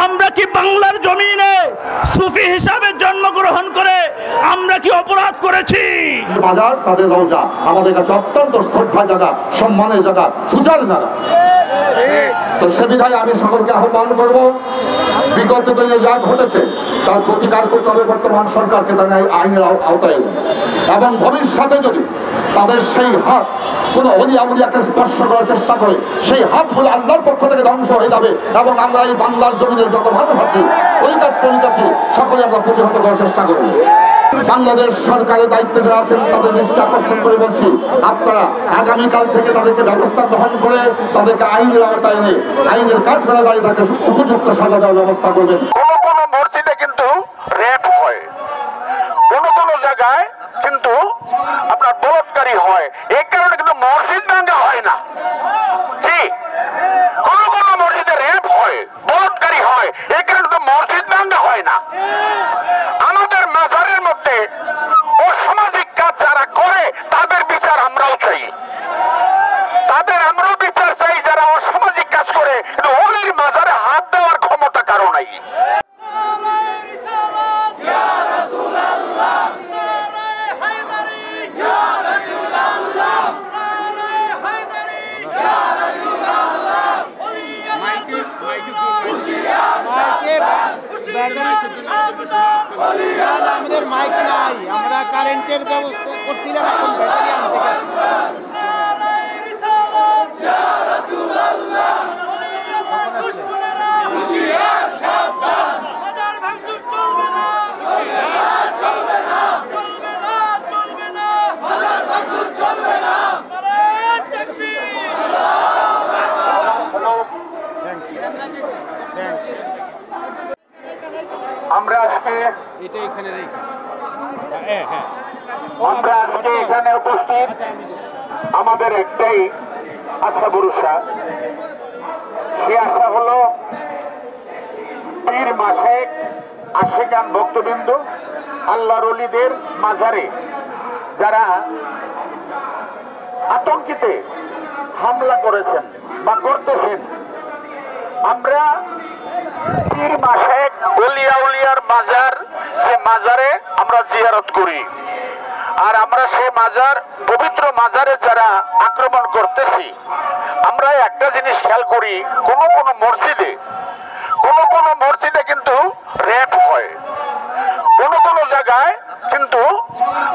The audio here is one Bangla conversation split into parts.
আমরা কি বাংলার জমিনে সুফি হিসাবে জন্মগ্রহণ করে আমরা কি অপরাধ করেছি? বাজার তাদের রওজা আমাদের কাছে অত্যন্ত শ্রদ্ধা জায়গা, সম্মানের জায়গা, পূজার জায়গা। তো সে বিধায় আমি সকলকে আহ্বান করব, বিগত দিনে যা ঘটেছে তার প্রতিকার করতে হবে বর্তমান সরকারকে, তারা আইনের আওতায় এবং ভবিষ্যতে যদি তাদের সেই হাত কোনো অলিয়া উলিয়াকে স্পর্শ করার চেষ্টা করে সেই হাতগুলো আল্লাহর পক্ষ থেকে ধ্বংস হয়ে যাবে এবং আমরা এই বাংলার জমিনের যত মানুষ আছি ঐকাত্মিক আছি সকলে আমরা প্রতিহত করার চেষ্টা করব। বাংলাদেশ সরকারের দায়িত্বে যারা আছেন তাদের দৃষ্টি আকর্ষণ করে বলছি, আপনারা আগামীকাল থেকে তাদেরকে ব্যবস্থা গ্রহণ করে তাদেরকে আইনের আওতায় এনে আইনের কাঠগড়ায় দাঁড়িয়ে তাকে উপযুক্ত সাজা দেওয়ার ব্যবস্থা করবেন। কোন কোন মসজিদে কিন্তু রেপ হয়, কোন কোন জায়গায় কিন্তু আপনার বলৎকারী হয়, এই কারণে কিন্তু মসজিদ ভাঙা হয় না। কি কোন কোন মসজিদে রেপ হয়, বলৎকারী হয়, এই কারণে তো মসজিদ ভাঙা হয় না। আমাদের মাজারের মধ্যে অসামাজিক কাজ যারা করে তাদের বিচার আমরাও চাই, তাদের আমরাও বিচার চাই যারা অসামাজিক কাজ করে। কিন্তু ওলির মাজারে হাত দেওয়ার ক্ষমতা কারো নাই। আমাদের মাইক নাই, আমরা কারেন্টের ব্যবস্থা করছিলাম, এখন ব্যাটারি আনতে গেছি। আমরা আজকে এখানে উপস্থিত, আমাদের একটাই আশা ভরসা, সে আশা হলো পীর মাসেক আশিকান ভক্তবৃন্দ আল্লাহর ওলিদের মাজারে যারা আতঙ্কিতে হামলা করেছেন বা করতেছেন, আমরা পীর মাসেক ওলিয়া উলিয়ার মাজার, যে মাজারে আমরা জিয়ারত করি, আর আমরা সে মাজার পবিত্র মাজারে যারা আক্রমণ করতেছি, আমরা একটা জিনিস খেয়াল করি, কোন কোন মসজিদে কিন্তু রেপ হয়, কোন কোন জায়গায় কিন্তু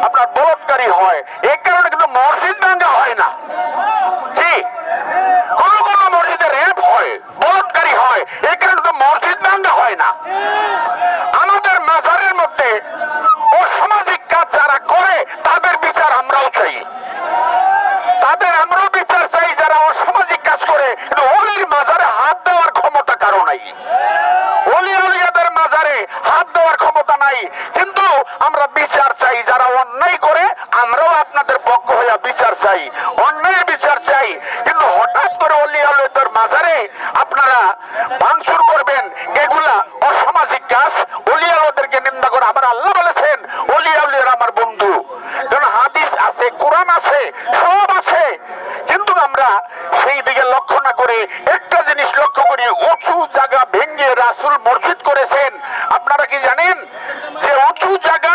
আপনার বলৎকারী হয়, এই কারণে কিন্তু মসজিদ ভাঙা হয় না। কি কোন কোন মসজিদে রেপ হয়, বলৎকারী হয়, এই কারণে কিন্তু মসজিদ ভাঙা হয় না। আমাদের মাজারের মধ্যে অসামাজিক কাজ যারা করে তাদের বিচার আমরাও চাই, তাদের আমরাও বিচার চাই যারা অসামাজিক কাজ করে। কিন্তু ওলির মাজারে হাত দেওয়ার ক্ষমতা কারো নাই, ওলিয়াদের মাজারে হাত দেওয়ার ক্ষমতা নাই, কিন্তু আমরা বিচার চাই। যারা অন্যায় করে আমরাও আপনাদের পক্ষ হয়ে বিচার চাই, অন্যায়ের বিচার চাই। কিন্তু হঠাৎ করে ওলিয়াদের মাজারে আপনারা ভাঙচুর করবেন, এগুলা অসামাজিক কাজ, ওলিয়াদেরকে নিন্দা করে। আমার আল্লাহ বলেছেন ওলিয়ারা আমার বন্ধু, কারণ হাদিস আছে, কোরআন আছে, সব আছে। কিন্তু আমরা সেই দিকে লক্ষ্য না করে একটা জিনিস লক্ষ্য করি, উঁচু জায়গা ভেঙে রাসূল মসজিদ করেছেন। আপনারা কি জানেন যে উঁচু জায়গা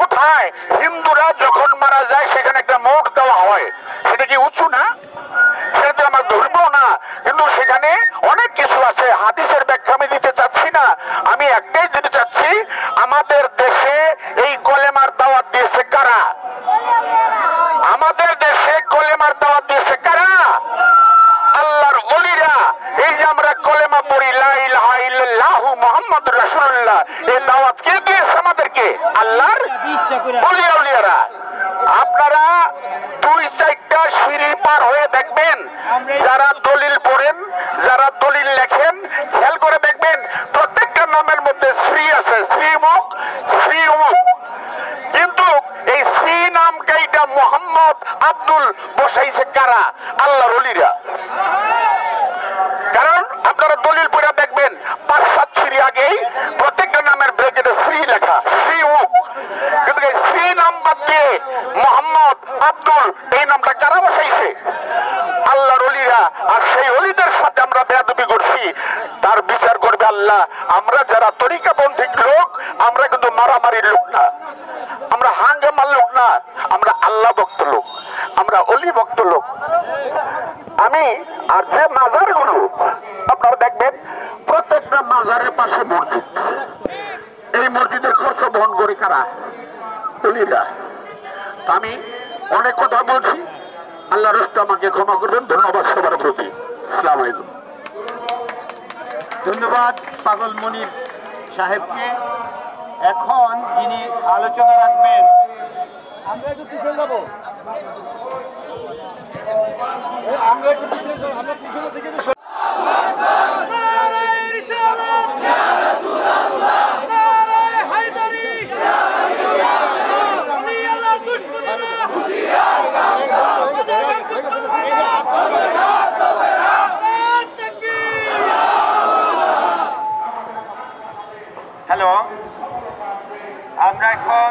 কোথায়? হিন্দুরা যখন মারা যায় সেখানে একটা মোট দেওয়া হয়, সেটা কি উঁচু না? সেটা আমরা ধরবো না, কিন্তু সেখানে অনেক কিছু আছে। হাদিসের ব্যাখ্যা আমি দিতে চাচ্ছি না, আমি একটাই দিতে চাচ্ছি, আমাদের দেশে এই কলেমার দাওয়াত দিয়েছে কারা? আমাদের দেশে কলেমার দাওয়াত দিয়েছে কারা? আল্লাহর ওলিরা। এই যে আমরা কলেমা পড়ি লা ইলাহা ইল্লাল্লাহু মুহাম্মাদুর রাসূলুল্লাহ, এই দাওয়াত কে দিয়েছে আমাদেরকে? আল্লাহর ওলিয়ারা। আপনারা 2-4টা সিঁড়ি পার হয়ে দেখবেন, যারা দলিল পড়েন, যারা দলিল লেখেন, খেয়াল করে দেখবেন প্রত্যেকটা নামের মধ্যে শ্রী আছে, শ্রীমুখ, শ্রী অমুক। কিন্তু এই শ্রী নাম কাইটা মোহাম্মদ আব্দুল বসাইছে কারা? আল্লাহর ওলিরা। কারণ আপনারা দলিল পড়ে দেখবেন 5-7 সিঁড়ি আগেই প্রত্যেকটা নামের ব্রেকেটে শ্রী লেখা, শ্রী অমুক। কিন্তু এই শ্রী নাম বাদ দিয়ে মোহাম্মদ আব্দুল এই নামটা কারা বসাইছে? আল্লাহর ওলিরা। আর সেই ওলিদের সাথে আমরা বেয়াদবি করছি, তার বিচার করবে আল্লাহ। না, আমরা যারা তরিকাপন্থী লোক আমরা কিন্তু মারামারির লোক না, আমরা হাঙ্গামার লোক না, আমরা আল্লাহ ভক্ত লোক, আমরা অলি ভক্ত লোক। আমি আর যে মাজার গুলো আপনারা দেখবেন প্রত্যেকটা মাজারের পাশে মসজিদ, এই মসজিদের খরচ বহন করি কারা? অলিরা। আমি অনেক কথা বলছি, আল্লাহ রাস্তা আমাকে ক্ষমা করবেন। ধন্যবাদ সবার প্রতি। আসসালামু আলাইকুম। ধন্যবাদ পাগল মনির সাহেবকে। এখন যিনি আলোচনা রাখবেন, আমরা একটু পিছিয়ে যাব, আমরা একটু পিছিয়ে যাব, আমরা পিছনে থেকে হ্যালো, আমরা এখন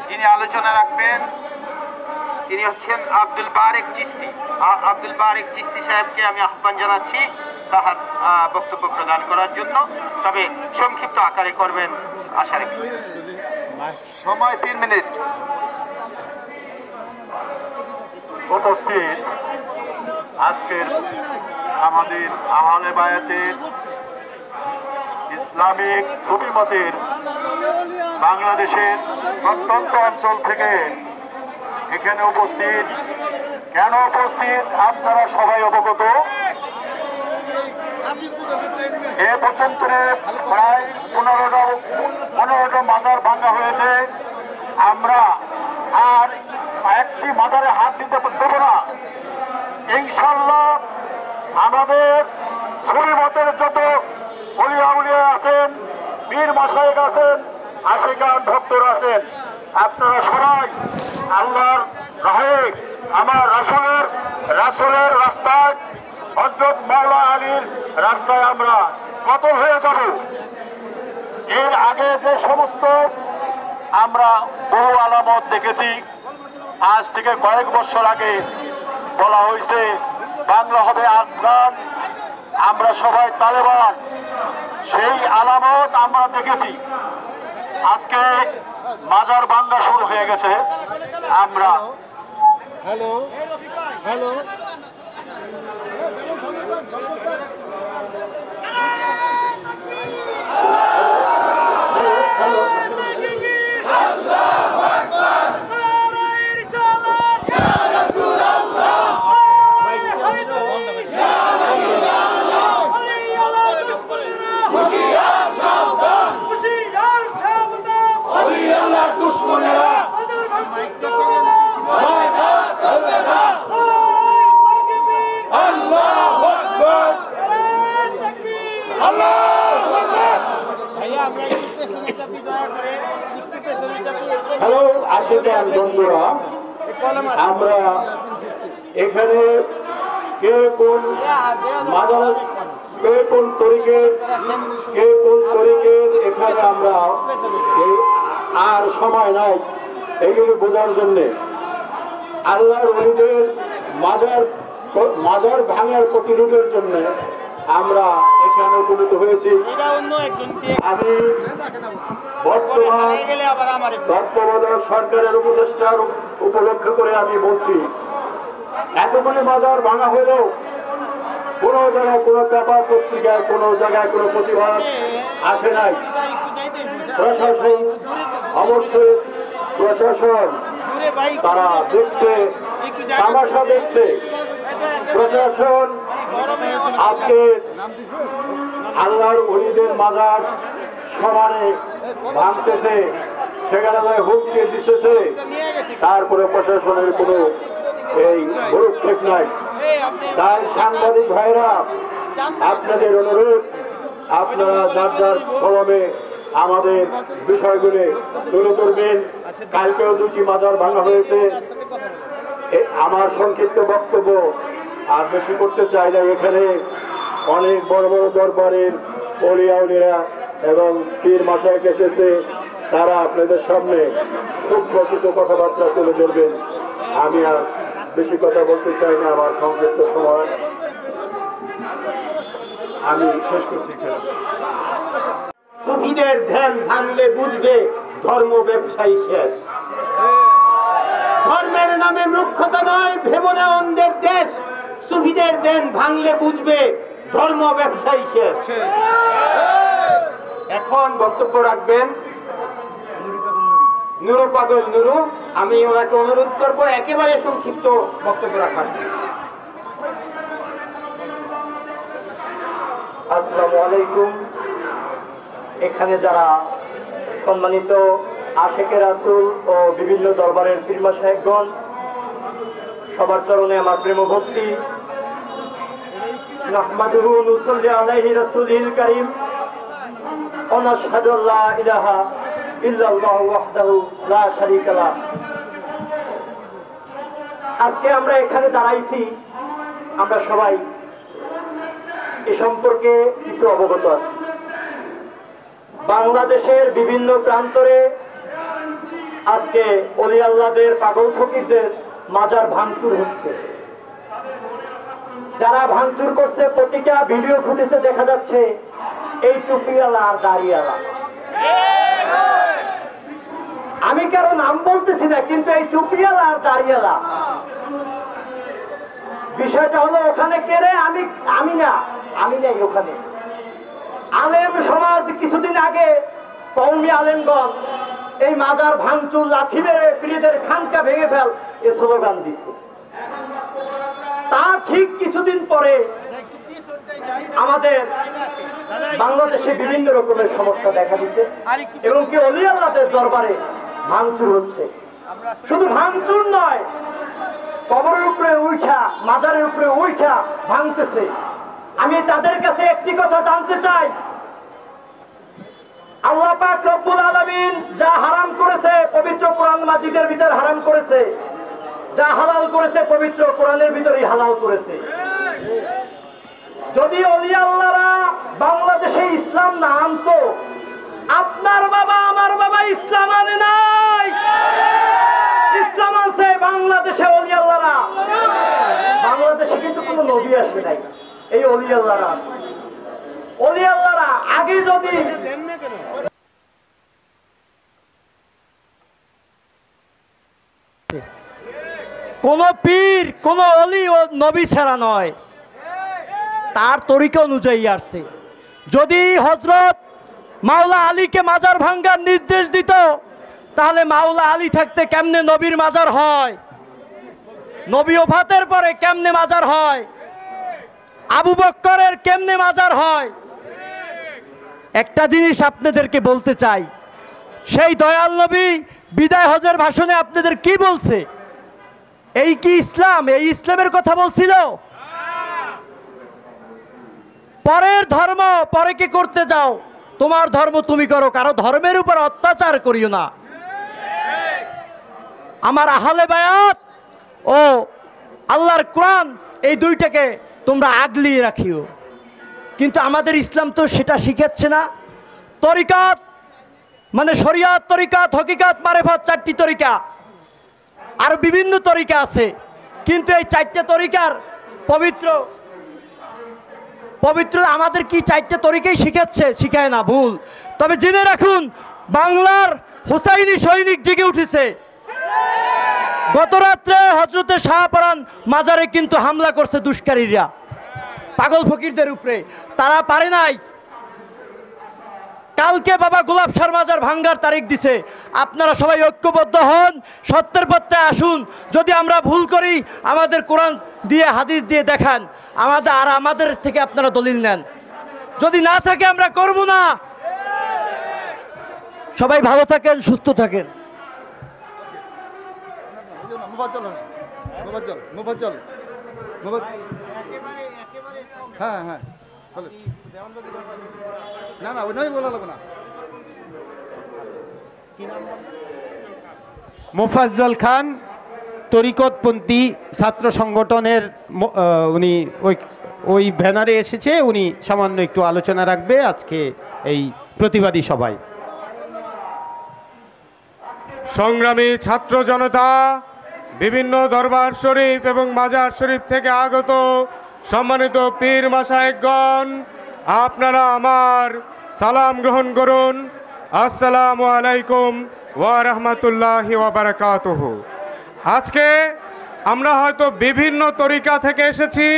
যিনি আলোচনা রাখবেন তিনি হচ্ছেন আব্দুল বারেক চিশতি। আব্দুল বারেক চিশতি সাহেবকে আমি আহ্বান জানাচ্ছি তাহার বক্তব্য প্রদান করার জন্য, তবে সংক্ষিপ্ত আকারে করবেন আশা রাখি। সময় 3 মিনিট। উপস্থিত আজকের আমাদের আহলে বায়াতের ইসলামিক সুফি মতের বাংলাদেশের প্রত্যন্ত অঞ্চল থেকে এখানে উপস্থিত, কেন উপস্থিত আপনারা সবাই অবগত। এ পর্যন্ত প্রায় 15টা মাজার ভাঙা হয়েছে। আমরা আর একটি মাজারে হাত দিতে দেব না। ইনশাল্লাহ আমাদের সুফি মতের যত ওলিয়া উলিয়া আছেন, পীর মাশায়েখ আছেন, আশিকান ভক্তরা আছেন, আপনারা সবাই আল্লাহর রাহে আমার রাসূলের রাস্তায়, হযরত মাওলা আলীর রাস্তায় আমরা কতল হয়ে যাব। এর আগে যে সমস্ত আমরা বহু আলামত দেখেছি, আজ থেকে কয়েক বছর আগে বলা হয়েছে বাংলা হবে আফগান, আমরা সবাই তালেবান, সেই আলামত আমরা দেখেছি। আজকে মাজার ভাঙা শুরু হয়ে গেছে। আমরা হ্যালো হ্যালো হ্যালো আশিকান বন্ধুরা, আমরা এখানে কে কোন মাজার, কে কোন তরিকের এখানে আমরা আর সময় নাই এগুলো বোঝার জন্যে। আল্লাহর ওলিদের মাজার ভাঙার প্রতিরোধের জন্য আমরা এখানে উপনীত হয়েছি। আমি বর্তমান তত্ত্বাবধায়ক সরকারের উপদেষ্টার উপলক্ষ্য করে আমি বলছি, এতগুলি মাজার ভাঙা হলেও কোনো জায়গায় কোনো পেপার পত্রিকায় কোনো জায়গায় কোনো প্রতিবাদ আসে নাই। প্রশাসন অবশ্যই প্রশাসন তারা দেখছে, তামাশা দেখছে। প্রশাসন আজকে আল্লাহর ওলিদের মাজার সমানে ভাঙতেছে, সেখানে হুমকি দিতেছে, তারপরে প্রশাসনের কোনো এই ভ্রুক্ষেপ নাই। তাই সাংবাদিক ভাইরা আপনাদের অনুরোধ, আপনারা যার যার কলমে আমাদের বিষয়গুলি তুলে ধরবেন। কালকেও 2টি মাজার ভাঙা হয়েছে। আমার সংক্ষিপ্ত বক্তব্য আর বেশি করতে চাই না। এখানে অনেক বড় বড় দরবারের ওলিয়া উলিরা এবং পীর মাশায়েখ এসেছে, তারা আপনাদের সামনে সূক্ষ্ম কিছু কথাবার্তা তুলে ধরবেন। আমি আর বেশি কথা বলতে চাই না, আমার সংক্ষিপ্ত সময় আমি শেষ করছি। সুফিদের ধ্যান ভাঙলে বুঝবে ধর্ম ব্যবসায়ী শেষ। ধর্মের নামে মূর্খতা নয়, ভেবো না অন্ধের দেশ। সুফিদের ধ্যান ভাঙলে বুঝবে ধর্ম ব্যবসায়ী শেষ। এখন বক্তব্য রাখবেন নুরু পাগল নুরু। আমি ওনাকে অনুরোধ করবো একেবারে সংক্ষিপ্ত বক্তব্য রাখার। আসসালামু আলাইকুম। এখানে যারা সম্মানিত আশেকে রাসূল ও বিভিন্ন দরবারের পীরমা সাহেবগণ, সবার চরণে আমার প্রেম ভক্তি। নাহমাদুহু নুসাল্লি আলাইহি রাসূলিল কারীম ওয়া নাশহাদু আল্লা ইলাহা ইল্লাল্লাহু ওয়াহদাহু লা শারীকা লাহ। আজকে আমরা এখানে দাঁড়াইছি, আমরা সবাই এ সম্পর্কে কিছু অবগত আছি। বাংলাদেশের বিভিন্ন প্রান্তরে আজকে ওলি আল্লাহদের, পাগল ফকিরদের মাজার ভাঙচুর হচ্ছে। যারা ভাঙচুর করছে প্রতিটা ভিডিও ফুটেজে দেখা যাচ্ছে এই টুপিওয়ালা আর দাড়িওয়ালা। আমি কারো নাম বলতেছি না, কিন্তু এই টুপিওয়ালা আর দাড়িওয়ালা বিষয়টা হলো ওখানে কেড়ে আমি নাই ওখানে। আলেম সমাজ কিছুদিন আগে কওমি আলেমগণ এই মাজার ভাঙচুর, লাঠি মেরে পীরদের খানকা ভেঙে ফেল এ স্লোগান দিছে। তার ঠিক কিছুদিন পরে আমাদের বাংলাদেশে বিভিন্ন রকমের সমস্যা দেখা দিচ্ছে এবং কি ওলি আল্লাহদের দরবারে ভাঙচুর হচ্ছে। শুধু ভাঙচুর নয়, কবরের উপরে উঠা, মাজারের উপরে উঠা ভাঙতেছে। আমি তাদের কাছে একটি কথা জানতে চাই, আল্লাহ পাক রব্বুল আলামিন যা হারাম করেছে পবিত্র কোরআন মাজিদের ভিতর হারাম করেছে, যা হালাল করেছে পবিত্র কোরআনের ভিতরেই হালাল করেছে। যদি ওলি আল্লাহরা বাংলাদেশে ইসলাম না আনতো, আপনার বাবা আমার বাবা ইসলাম আনে নাই, ইসলাম আনছে বাংলাদেশে ওলি আল্লাহরা। বাংলাদেশে কিন্তু কোনো নবী আসবে নাই, এই ওলি আল্লাহরা আসছে। ওলি আল্লাহরা আগে যদি কোন পীর, কোন ওলি ও নবী ছাড়া নয়, তার তরিকা অনুযায়ী আসছে। যদি হযরত মাওলা আলীকে মাজার ভাঙ্গার নির্দেশ দিত, তাহলে মাওলা আলী থাকতে কেমনে নবীর মাজার হয়? নবী ওফাতের পরে কেমনে মাজার হয়? আবু বকরের কেমনে মাজার হয়? একটা জিনিস আপনাদেরকে বলতে চাই, সেই দয়াল নবী বিদায় হজের ভাষণে আপনাদের কি বলছে? এই কি ইসলাম? এই ইসলামের কথা বলছিল? পরের ধর্ম পরে কি করতে যাও, তোমার ধর্ম তুমি করো, কারো ধর্মের উপর অত্যাচার করিও না। আমার আহলে বায়াত ও আল্লাহর কোরআন এই দুইটাকে তোমরা আগলিয়ে রাখিও। কিন্তু আমাদের ইসলাম তো সেটা শিখাচ্ছে না। তরিকাত মানে শরিয়াত, তরিকাত, হকিকাত, মারেফাত, চারটি তরিকা, আর বিভিন্ন তরিকা আছে। কিন্তু এই চারটে তরিকার পবিত্র আমাদের কি চারটে তরিকাই শিখাচ্ছে? শিখায় না, ভুল। তবে জেনে রাখুন, বাংলার হুসাইনি সৈনিক জেগে উঠেছে। গত রাত্রে হযরতে শাহপরান মাজারে কিন্তু হামলা করছে দুষ্কারীরা পাগল ফকিরদের উপরে। তারা পারে নাই। কালকে বাবা গোলাপ শাহ মাজার ভাঙ্গার তারিখ দিছে। আপনারা সবাই ঐক্যবদ্ধ হন, সত্যের পথে আসুন। যদি আমরা ভুল করি, আমাদের কোরআন দিয়ে হাদিস দিয়ে দেখান, আমাদের থেকে আপনারা দলিল নেন। যদি না থাকে আমরা করব না। সবাই ভালো থাকেন, সুস্থ থাকেন। হ্যাঁ হ্যাঁ, না না ওই বলা লাগবে না। মোফাজ্জল খান, তরিকতপন্থী ছাত্র সংগঠনের উনি ওই ব্যানারে এসেছে, উনি সামান্য একটু আলোচনা রাখবে আজকে এই প্রতিবাদী সভায়। সংগ্রামী ছাত্র জনতা, বিভিন্ন দরবার শরীফ এবং মাজার শরীফ থেকে আগত সম্মানিত পীর মাশায়েখগণ, আপনারা আমার সালাম গ্রহণ করুন। আসসালামু আলাইকুম ওয়া রাহমাতুল্লাহি ওয়া বারাকাতুহু। আজকে আমরা হয়তো বিভিন্ন তরিকা থেকে এসেছি,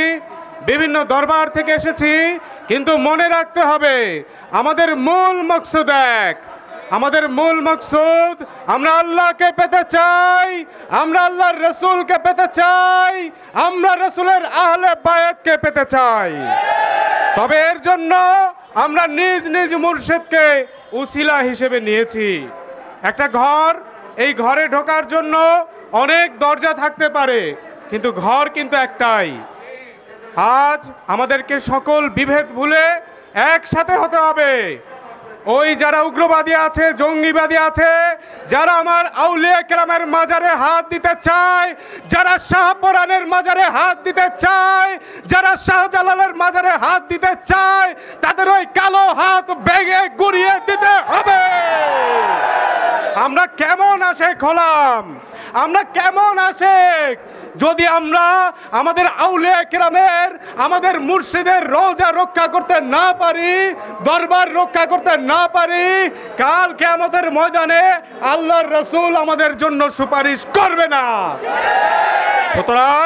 বিভিন্ন দরবার থেকে এসেছি, কিন্তু মনে রাখতে হবে আমাদের মূল মকসুদ এক। আমাদের মূল মকসুদ আমরা আল্লাহকে পেতে চাই, আমরা আল্লাহর রসুলকে পেতে চাই, আমরা রসুলের আহলে বায়াতকে পেতে চাই। তবে এর জন্য আমরা নিজ নিজ মুর্শিদকে উসিলা হিসেবে নিয়েছি। একটা ঘর, এই ঘরে ঢোকার জন্য অনেক দরজা থাকতে পারে, কিন্তু ঘর কিন্তু একটাই। আজ আমাদেরকে সকল বিভেদ ভুলে একসাথে হতে হবে। ওই যারা উগ্রবাদী আছে, জঙ্গিবাদী আছে, যারা আমার আউলিয়া কেরামের মাজারে হাত দিতে চায়, যারা শাহপরানের মাজারে হাত দিতে চায়, যারা শাহজালালের মাজারে হাত দিতে চায়, তাদের ওই কালো হাত ভেঙে গুড়িয়ে দিতে হবে। আমরা কেমন আশেক হলাম, আমরা কেমন আশেক যদি আমরা আমাদের আউলিয়া কেরামের, আমাদের মুর্শিদের রওজা রক্ষা করতে না পারি, দরবার রক্ষা করতে না পারি, কাল কিয়ামতের ময়দানে আল্লাহর রাসূল আমাদের জন্য সুপারিশ করবে না। সুতরাং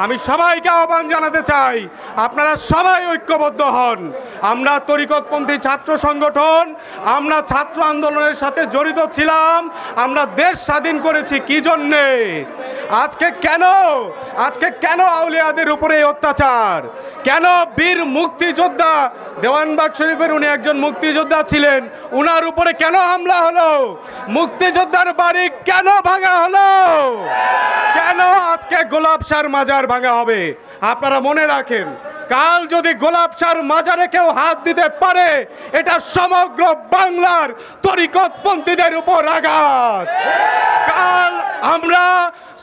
আমি সবাইকে আহ্বান জানাতে চাই, আপনারা সবাই ঐক্যবদ্ধ হন। আমরা তরিকতপন্থী ছাত্র সংগঠন, আমরা ছাত্র আন্দোলনের সাথে জড়িত ছিলাম। আমরা দেশ স্বাধীন করেছি কি জন্যে? আজকে কেন আউলিয়াদের উপরে এই অত্যাচার? কেন বীর মুক্তিযোদ্ধা দেওয়ানবাগ শরীফের উনি একজন মুক্তিযোদ্ধা ছিলেন, উনার উপরে কেন হামলা হলো? মুক্তিযোদ্ধার বাড়ি কেন ভাঙা হলো? কেন আজকে গোলাপশার মাজার ভাঙা হবে? আপনারা মনে রাখেন, কাল যদি গোলাপশার মাজারে কেউ হাত দিতে পারে, এটা সমগ্র বাংলার তরিকতপন্থীদের উপর আঘাত। কাল আমরা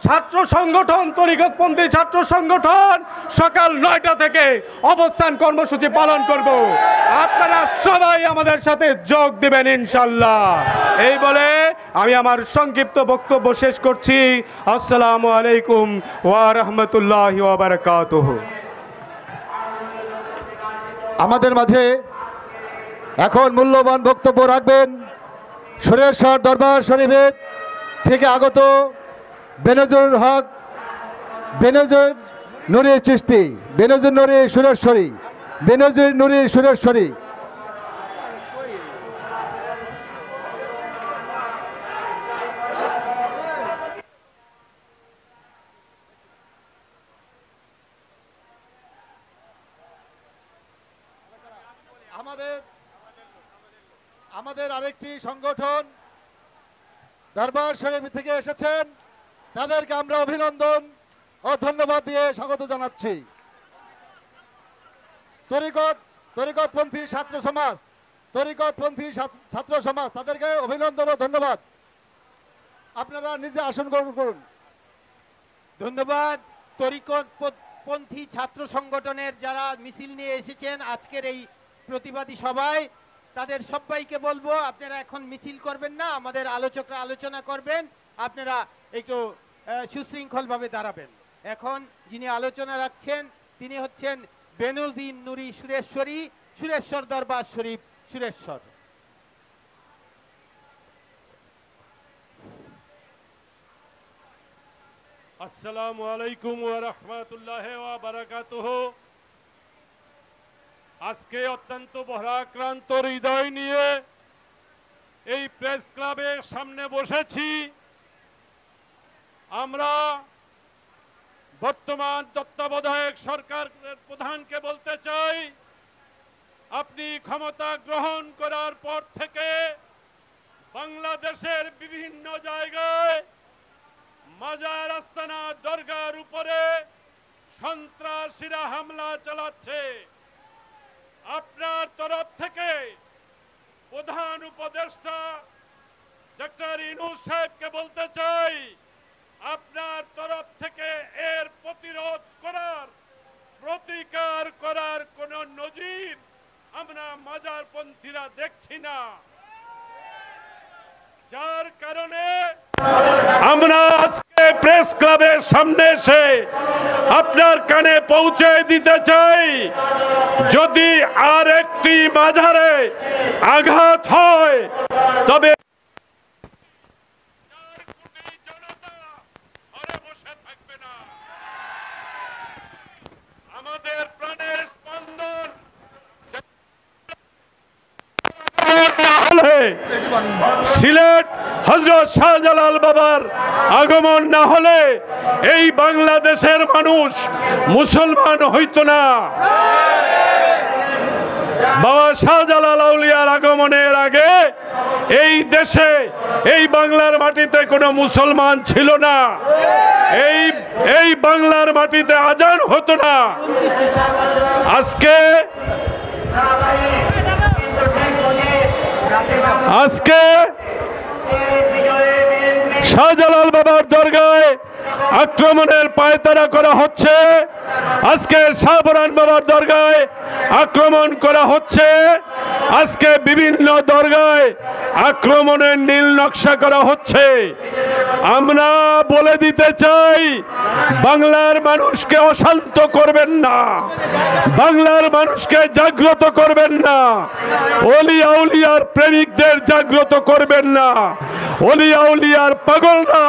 ছাত্র সংগঠন, তরিকতপন্থী ছাত্র সংগঠন সকাল 9টা থেকে অবস্থান কর্মসূচি পালন করব। আপনারা সবাই আমাদের সাথে যোগ দিবেন ইনশাল্লাহ। এই বলে আমি আমার সংক্ষিপ্ত বক্তব্য শেষ করছি। আসসালামু আলাইকুম ওয়া রাহমাতুল্লাহি ওয়া বারাকাতুহু। আমাদের মাঝে এখন মূল্যবান বক্তব্য রাখবেন সুরেশ্বর দরবার শরীফের থেকে আগত বেনজুর হক, বেনজুর নুরি চিশতি, বেনজুর নুরি সুরেশ্বরী, বেনজুর নুরি সুরেশ্বরী। আমাদের আরেকটি সংগঠন দরবার শরীফ থেকে এসেছেন, তাদেরকে আমরা অভিনন্দন ও ধন্যবাদ দিয়ে স্বাগত জানাচ্ছি। তরিকতপন্থী ছাত্র সমাজ, তরিকতপন্থী ছাত্র সমাজ, তাদেরকে অভিনন্দন ও ধন্যবাদ। আপনারা নিজে আসন গ্রহণ করুন। ধন্যবাদ। তরিকতপন্থী ছাত্র সংগঠনের যারা মিছিল নিয়ে এসেছেন আজকের এই প্রতিবাদী সভায়, তাদের সবাইকে বলবো আপনারা এখন মিছিল করবেন না, আমাদের আলোচকরা আলোচনা করবেন, আপনারা একটু সুশৃঙ্খলভাবে দাঁড়াবেন। এখন যিনি আলোচনা রাখছেন তিনি হচ্ছেন বেনজির নুরি সুরেশ্বরী, সুরেশ্বর দরবার শরীফ, সুরেশ্বর। আসসালামু আলাইকুম ওয়া রাহমাতুল্লাহি ওয়া বারাকাতুহু। আজকে অত্যন্ত ভারাক্রান্ত হৃদয় নিয়ে এই প্রেস ক্লাবের সামনে বসেছি। আমরা বর্তমান তত্ত্বাবধায়ক সরকারের প্রধানকে বলতে চাই, আপনি ক্ষমতা গ্রহণ করার পর থেকে বাংলাদেশের বিভিন্ন জায়গায় মাজার, আস্তানা, দরগার উপরে সন্ত্রাসীরা হামলা চালাচ্ছে। আপনার তরফ থেকে প্রধান উপদেষ্টা ডক্টর ইউনূস সাহেবকে বলতে চাই, আপনার তরফ থেকে এর প্রতিরোধ করার, প্রতিকার করার কোন নজির আমরা মাজারপন্থীরা দেখছি না। যার কারণে আমরা আজকে প্রেস ক্লাবের সামনে এসে আপনার কানে পৌঁছে দিতে চাই, যদি আর একটি মাজারে আঘাত হয় তবে আমাদের প্রাণের স্পন্দন সিলেট হযরত শাহজালাল বাবার আগমন না হলে এই বাংলাদেশের মানুষ মুসলমান হইতো না। বাবা শাহজালাল আউলিয়ার আগমনের আগে এই দেশে, এই বাংলার মাটিতে কোনো মুসলমান ছিল না। এই বাংলার মাটিতে আজান হতো না। আজকে শাহজালাল বাবার দরগায় আক্রমণের পায়তারা করা হচ্ছে, আজকে শাহপরান বাবার দরগায় আক্রমণ করা হচ্ছে, আজকে বিভিন্ন দরগায় আক্রমণের নীল নকশা করা হচ্ছে। আমরা বলে দিতে চাই, বাংলার মানুষকে অশান্ত করবেন না, বাংলার মানুষকে জাগ্রত করবেন না, ওলি আউলিয়ার প্রেমিকদের জাগ্রত করবেন না। ওলি আউলিয়ার পাগলরা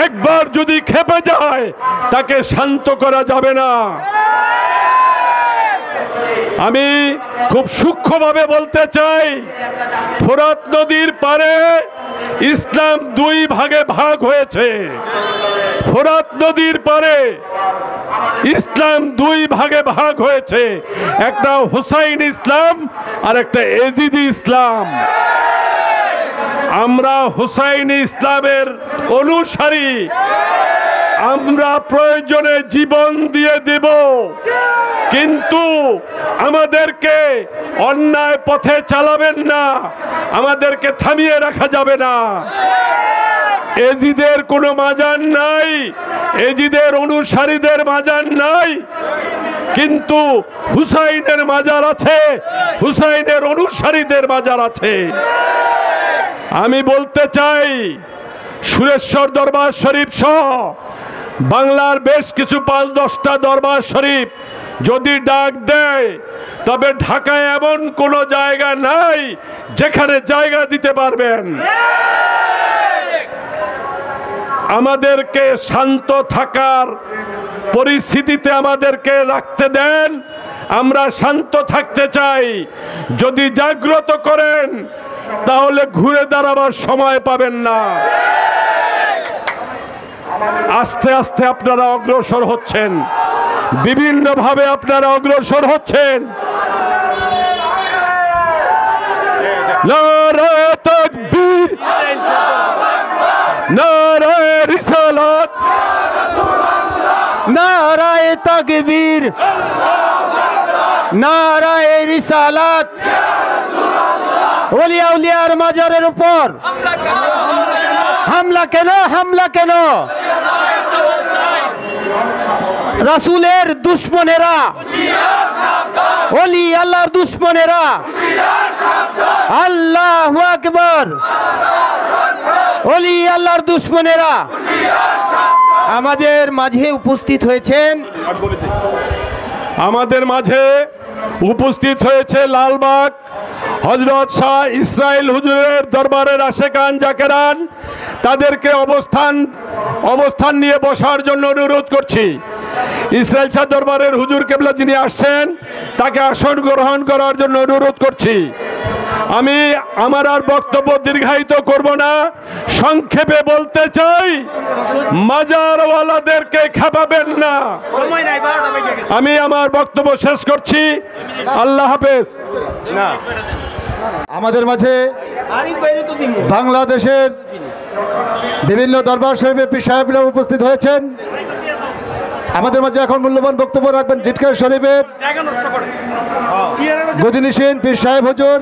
একবার যদি খেপে যায় তাকে শান্ত করা যাবে না। আমি খুব সূক্ষ্মভাবে বলতে চাই, ফোরাত নদীর পারে ইসলাম দুই ভাগে ভাগ হয়েছে। ফোরাত নদীর পারে ইসলাম দুই ভাগে ভাগ হয়েছে, একটা হুসাইন ইসলাম আর একটা এজিদি ইসলাম। আমরা হুসাইন ইসলামের অনুসারী, আমরা প্রয়োজনে জীবন দিয়ে দেব, কিন্তু আমাদেরকে অন্যায় পথে চালাবেন না, আমাদেরকে থামিয়ে রাখা যাবে না। এজিদের কোনো মাজার নাই, এজিদের অনুসারীদের মাজার নাই, কিন্তু হুসাইনের মাজার আছে, হুসাইনের অনুসারীদের মাজার আছে। আমি বলতে চাই, সুরেশ্বর দরবার শরীফ সহ বাংলার বেশ কিছু ৫-১০টা দরবার শরীফ যদি ডাক দেয়, তবে ঢাকায় এমন কোনো জায়গা নাই যেখানে জায়গা দিতে পারবেন। আমাদেরকে শান্ত থাকার পরিস্থিতিতে আমাদেরকে রাখতে দেন, আমরা শান্ত থাকতে চাই। যদি জাগ্রত করেন তাহলে ঘুরে দাঁড়াবার সময় পাবেন না। আস্তে আস্তে আপনারা অগ্রসর হচ্ছেন, বিভিন্নভাবে আপনারা অগ্রসর হচ্ছেন। নারায়ে তাকবীর, নারায়ে রিসালাত, নারায়ে তাকবীর, নারায়ে রিসালাত। ওলি আউলিয়ার মাজারের উপর হামলা কেন? হামলা কেন? রাসূলের দুশমনেরা, ওলি আল্লাহর দুশমনেরা, আল্লাহু আকবার, ওলি আল্লাহর দুশমনেরা আমাদের মাঝে উপস্থিত হয়েছেন। আমাদের মাঝে উপস্থিত হয়েছে লালবাগ হযরত শাহ ইসরাইল হুজুরের দরবারের আশেকান জাকেরান। তাদেরকে অবস্থান নিয়ে বসার জন্য অনুরোধ করছি। ইসরাইল শাহ দরবারের হুজুর কেবলা যিনি আসছেন, তাকে আসন গ্রহণ করার জন্য অনুরোধ করছি। আমি আমার আর বক্তব্য দীর্ঘায়িত করব না, সংক্ষেপে বলতে চাই, মাজারওয়ালাদেরকে খেপাবেন না। আমি আমার বক্তব্য শেষ করছি। আল্লাহ হাফেজ। আমাদের মাঝে বাংলাদেশের বিভিন্ন দরবার শরীফের পীর সাহেবরা উপস্থিত হয়েছেন। আমাদের মাঝে এখন মূল্যবান বক্তব্য রাখবেন জিটকা শরীফের গদিনিসীন পীর সাহেব হুজুর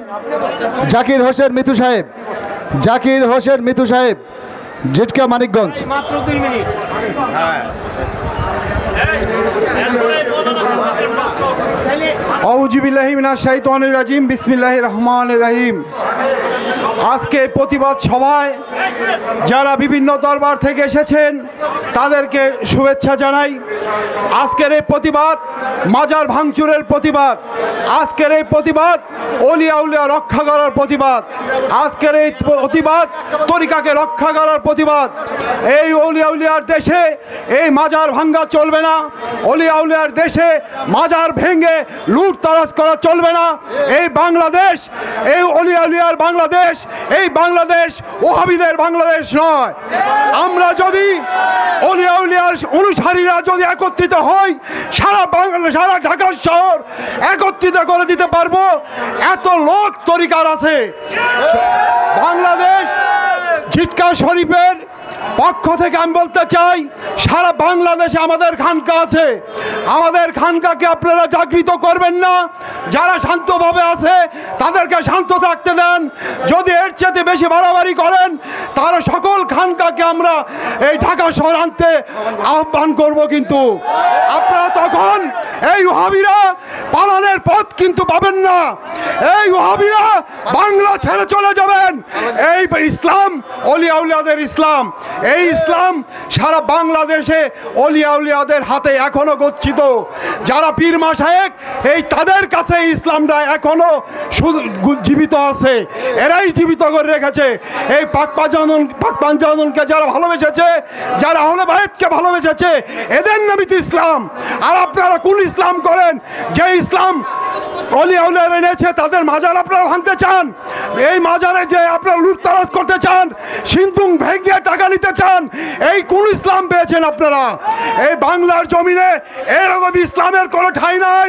জাকির হোসেন মিতু সাহেব, জাকির হোসেন মিতু সাহেব, জিটকা মানিকগঞ্জ। মাত্র 2 মিনিট। আউযু বিল্লাহি মিনাশ শাইতানির রাজিম, বিসমিল্লাহির রহমানির রহিম। আজকে প্রতিবাদ সভায় যারা বিভিন্ন দরবার থেকে এসেছেন তাদেরকে শুভেচ্ছা জানাই। আজকের এই প্রতিবাদ মাজার ভাঙচুরের প্রতিবাদ, আজকের এই প্রতিবাদ অলিয়া উলিয়া রক্ষা করার প্রতিবাদ, আজকের এই প্রতিবাদ তরিকাকে রক্ষা করার প্রতিবাদ। এই অলিয়া উলিয়ার দেশে এই মাজার ভাঙ্গা চলবে না, অলিয়া উলিয়ার দেশে মাজার ভেঙে লুটতরাজ করা চলবে না। এই বাংলাদেশ, এই অলিয়া উলিয়ার বাংলাদেশ, এই বাংলাদেশ ওহাবিদের বাংলাদেশ নয়। আমরা যদি অলিয়া উলিয়ার অনুসারীরা যদি একত্রিত হই, সারা বাংলাদেশ, সারা ঢাকা শহর একত্রিত করে দিতে পারবো। এত লোক তরিকার আছে। বাংলাদেশ ঝিটকা শরীফের পক্ষ থেকে আমি বলতে চাই, সারা বাংলাদেশে আমাদের খানকা আছে। আমাদের খানকাকে আপনারা জাগৃত করবেন না। যারা শান্তভাবে আছে তাদেরকে শান্ত থাকতে দেন। যদি এর চেয়ে বেশি বাড়াবাড়ি করেন তারা সকল খানকাকে আমরা এই ঢাকা শহর আনতে আহ্বান করব। কিন্তু আপনারা তখন এই ওহাবিরা পালানোর পথ কিন্তু পাবেন না। এই ওহাবিরা বাংলা ছেড়ে চলে যাবেন। এই ইসলাম অলিয়া উলিয়াদের ইসলাম, এই ইসলাম সারা বাংলাদেশে অলিয়া উলিয়াদের হাতে এখনো গচ্ছিত। যারা পীর মাশায়েখ এই তাদের কাছে ইসলামটা এখনো জীবিত আছে, এরাই জীবিত করে রেখেছে। এই পাক পাঞ্জানকে যারা ভালোবেসেছে, যারা আহলে বাইতকে ভালোবেসেছে, এদের নামই ইসলাম। আর আপনারা কোন ইসলাম করেন? যে ইসলাম অলিয়া উলিয়ারা এনেছে তাদের মাজার আপনারা ভাঙতে চান। এই মাজারে যে আপনারা লুটতরাজ করতে চান, সিন্ধুং ভেঙে টাকা নিতে চান, এই কোন ইসলাম পেয়েছেন আপনারা? এই বাংলার জমিনে এরকম ইসলামের কোনো ঠাঁই নাই।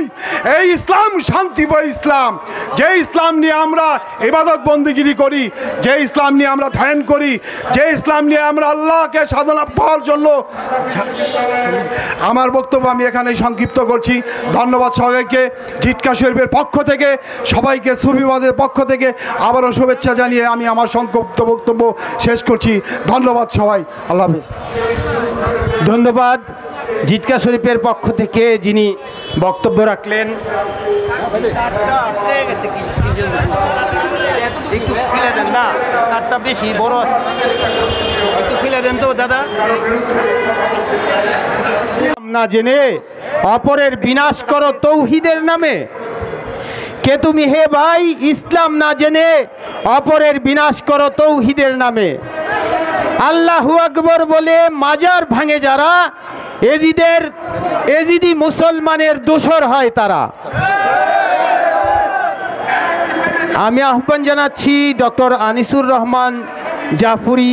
এই ইসলাম শান্তিময় ইসলাম, যে ইসলাম নিয়ে আমরা ইবাদত বন্দিগিরি করি, যে ইসলাম নিয়ে আমরা ধ্যান করি, যে ইসলাম নিয়ে আমরা আল্লাহকে সাধনা পাওয়ার জন্য। আমার বক্তব্য আমি এখানে সংক্ষিপ্ত করছি। ধন্যবাদ সবাইকে। ঝিটকা শরীফের পক্ষ থেকে সবাইকে, সুফিবাদের পক্ষ থেকে আবারও শুভেচ্ছা জানিয়ে আমি আমার সংক্ষিপ্ত বক্তব্য শেষ করছি। ধন্যবাদ সবাই। আল্লাহ হাফেজ। ধন্যবাদ। ঝিটকা শরীফের পক্ষ থেকে যিনি বক্তব্য রাখলেন, একটু ফেলে দেন না, তারটা বেশি বড় আছে, একটু ফেলে দেন তো দাদা। না জেনে অপরের বিনাশ করো তৌহিদের নামে। কে তুমি হে ভাই? ইসলাম না জেনে অপরের বিনাশ করো তৌহিদের নামে। আল্লাহু আকবর বলে মাজার ভাঙে যারা, এজিদি মুসলমানের দোসর হয় তারা। আমি আহ্বান জানাচ্ছি ডক্টর আনিসুর রহমান জাফরি,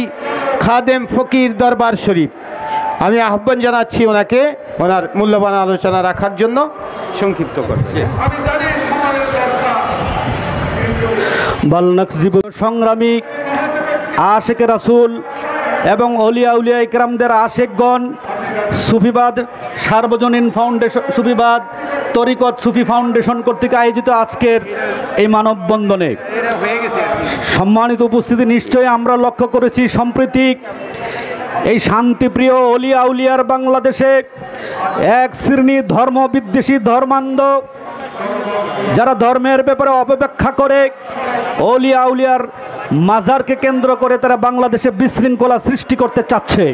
খাদেম ফকির দরবার শরীফ। আমি আহ্বান জানাচ্ছি ওনাকে ওনার মূল্যবান আলোচনা রাখার জন্য। সংক্ষিপ্ত করে বালনাক জীবন সংগ্রামী আশেকে রাসূল এবং অলিয়া উলিয়া ইকরামদের আশেকগণ, সুফিবাদ সার্বজনীন ফাউন্ডেশন, সুফিবাদ তরিকত সুফি ফাউন্ডেশন কর্তৃক আয়োজিত আজকের এই মানববন্ধনে সম্মানিত উপস্থিতি, নিশ্চয়ই আমরা লক্ষ্য করেছি সম্প্রতি এই শান্তিপ্রিয় অলিয়া উলিয়ার বাংলাদেশে এক শ্রেণী ধর্মবিদ্বেষী ধর্মান্ধ, যারা ধর্মের ব্যাপারে অপব্যাখ্যা করে, অলিয়া উলিয়ার মাজারকে কেন্দ্র করে তারা বাংলাদেশে বিশৃঙ্খলা সৃষ্টি করতে চাচ্ছে।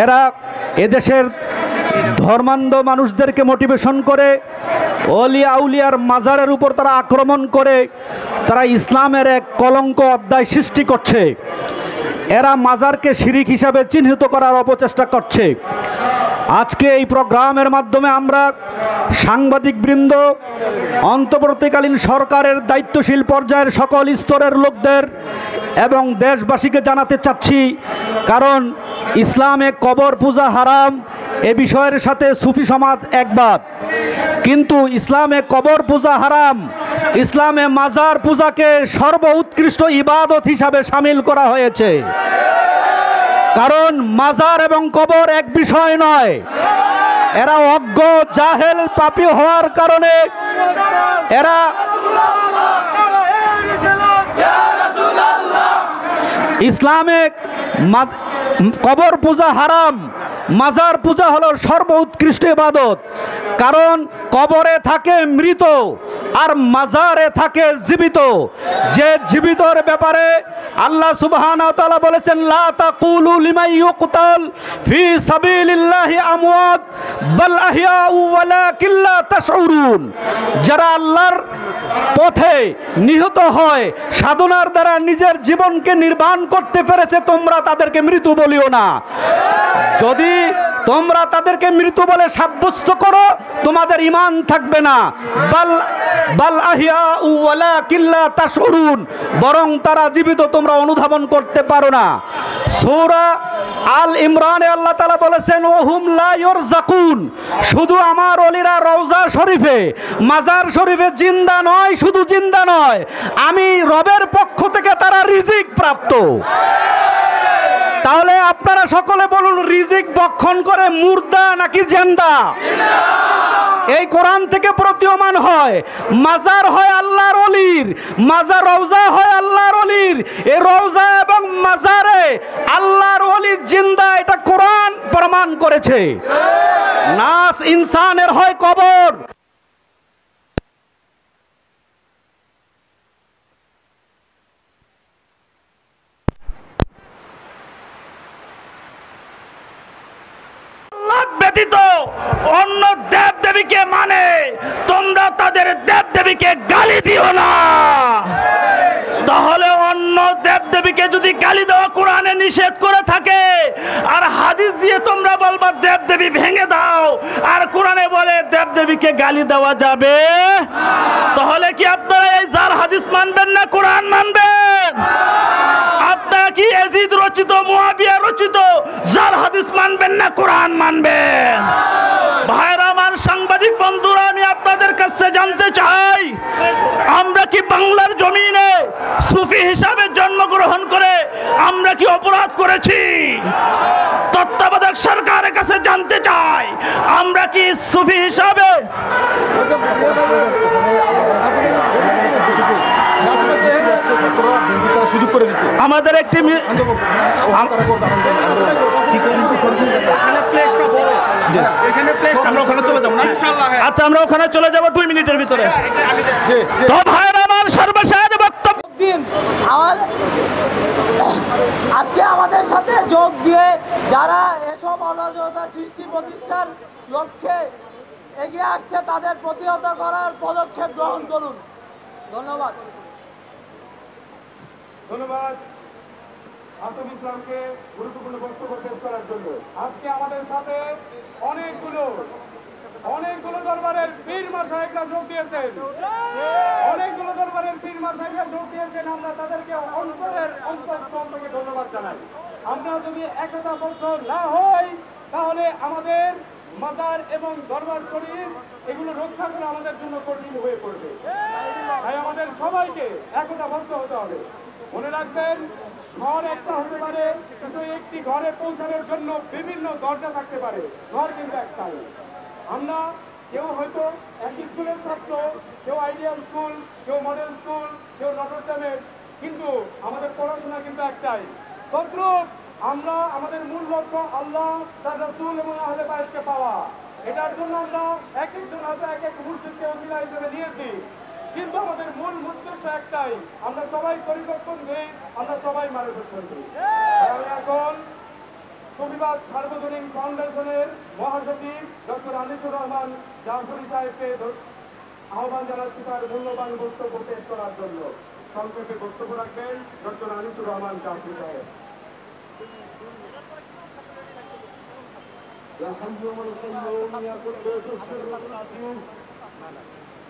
এরা এদেশের ধর্মান্ধ মানুষদেরকে মোটিভেশন করে অলিয়া উলিয়ার মাজারের উপর তারা আক্রমণ করে তারা ইসলামের এক কলঙ্ক অধ্যায় সৃষ্টি করছে। এরা মাজারকে শিরিক হিসাবে চিহ্নিত করার অপচেষ্টা করছে। আজকে এই প্রোগ্রামের মাধ্যমে আমরা সাংবাদিকবৃন্দ, অন্তর্বর্তীকালীন সরকারের দায়িত্বশীল পর্যায়ের সকল স্তরের লোকদের এবং দেশবাসীকে জানাতে চাচ্ছি, কারণ ইসলামে কবর পূজা হারাম এ বিষয়ের সাথে সুফি সমাজ একমত, কিন্তু ইসলামে কবর পূজা হারাম, ইসলামে মাজার পূজাকে সর্বোৎকৃষ্ট ইবাদত হিসাবে শামিল করা হয়েছে। কারণ মাজার এবং কবর এক বিষয় নয়। এরা অজ্ঞ, জাহেল, পাপী হওয়ার কারণে এরা ইসলামে কবর পূজা হারাম, মাজার পূজা হলো সর্বোৎকৃষ্ট ইবাদত, কারণ কবরে থাকে মৃত আর মাজারে থাকে জীবিত। যে জীবিতর ব্যাপারে আল্লাহ সুবহানাহু ওয়া তাআলা বলেছেন, লা তাকুলু লিমান ইউকতাল ফি সাবিলিল্লাহি আমওয়াত বাল আহইয়াউ ওয়ালাকিন লা তাশউরুন। যারা আল্লাহর পথে নিহত হয়, সাধনার দ্বারা নিজের জীবনকে নির্বাণ করতে পেরেছে, তোমরা তাদেরকে মৃত বলিও না। যদি তোমরা তাদেরকে মৃত বলে সাব্যস্ত করো, তোমাদের ঈমান থাকবে না। বাল আহইয়াউ ওয়ালাকিন লা তাশউরুন, বরং তারা জীবিত, তোমরা অনুধাবন করতে পারো না। সূরা আল ইমরানে আল্লাহ তাআলা বলেছেন, ওহুম লা ইউরযাকুন, শুধু আমার ওলিরা রওজা শরীফে, মাজার শরীফে জিন্দা নয়, শুধু জিন্দা নয়, আমি রবের পক্ষ থেকে তারা রিজিক প্রাপ্ত। তাহলে আপনারা সকলে বলুন, রিজিক বক্ষণ করে মুর্দা নাকি জিন্দা? এই কোরআন থেকে প্রতীয়মান হয়। মাজার হয় আল্লাহর ওলির, মাজার রওজা হয় আল্লাহর ওলির। এই রওজা এবং মাজারে আল্লাহর ওলি জিন্দা, এটা কোরআন প্রমাণ করেছে। নাস ইনসানের হয় কবর। ব্যতীত অন্য দেব দেবীকে মানে, তোমরা তাদের দেব দেবীকে গালি দিও না। তাহলে অন্য দেব দেবীকে যদি গালি দেওয়া কোরআনে নিষেধ করে থাকে, আর হাদিস দিয়ে তোমরা বলবা দেব দেবী ভেঙে দাও, আর কোরআনে বলে দেব দেবীকে গালি দেওয়া যাবে, তাহলে কি আপনারা এই জাল হাদিস মানবেন না কোরআন মানবেন? আপনারা কি ইয়াজিদ রচিত, মুয়াবিয়া রচিত জাল হাদিস মানবেন না কোরআন মানবেন? ভাইরা আমার, সাংবাদিক বন্ধুরা, আমি আপনাদের কাছে জানতে চাই, আমরা কি বাংলার জমিনে সুফি হিসাবে জন্মগ্রহণ করে আমরা কি অপরাধ করেছি? তত্ত্বাবধায়ক সরকারের কাছে জানতে চাই, আমরা কি সুফি হিসাবে সুযোগ করে দিচ্ছে আমাদের একটি আমরা ওখানে চলে যাবো না? আচ্ছা, আমরা ওখানে চলে যাবো 2 মিনিটের ভিতরে। তো ভাইরা আমার, সর্বশেষ বক্তব্য আজকে আমাদের সাথে যোগ দিয়ে যারা এসব অরাজকতা সৃষ্টি প্রতিষ্ঠার লক্ষ্যে এগিয়ে আসছে, তাদের প্রতিহত করার পদক্ষেপ গ্রহণ করুন। ধন্যবাদ। ধন্যবাদ আতম ইসলামকে গুরুত্বপূর্ণ বক্তব্য পেশ করার জন্য। আজকে আমাদের সাথে অনেকগুলো দরবারের পীর মাশায়েখরা যোগ দিয়েছেন, অনেকগুলো দরবারের পীর মাশায়েখরা যোগ দিয়েছেন। আমরা তাদেরকে অন্তরের অন্তঃস্থল থেকে ধন্যবাদ জানাই। আমরা যদি একতাবদ্ধ না হই, তাহলে আমাদের মাজার এবং দরবার শরীফ এগুলো রক্ষা করা আমাদের জন্য কঠিন হয়ে পড়বে। তাই আমাদের সবাইকে একতাবদ্ধ হতে হবে। মনে রাখবেন, ঘর একটা হতে পারে, কিন্তু একটি ঘরে পৌঁছানোর জন্য বিভিন্ন দরজা থাকতে পারে, ঘর কিন্তু একটাই। আমরা কেউ হয়তো এক স্কুলের ছাত্র, কেউ আইডিয়াল স্কুল, কেউ মডেল স্কুল, কেউ নটর ডেমের, কিন্তু আমাদের পড়াশোনা কিন্তু একটাই। তদ্রূপ আমরা আমাদের মূল লক্ষ্য আল্লাহ, তার রাসূল এবং আহলে বায়তকে পাওয়া। এটার জন্য আমরা এক একজন হয়তো এক এক মুর্শিদকে ওসিলা হিসেবে নিয়েছি, কিন্তু আমাদের মূল উদ্দেশ্য একটাই, আমরা সবাই পরিবর্তন হই, আমরা সবাই মানুষের করি। এখন সুফিবাদ সার্বজনীন ফাউন্ডেশনের মহাসচিব ডক্টর আনিসুর রহমান জাফরি সাহেবকে আহ্বান জানাচ্ছি তার মূল্যবান বক্তব্য পেশ করার জন্য। সংক্ষেপে বক্তব্য রাখবেন ডক্টর আনিসুর রহমান জাফরি সাহেব।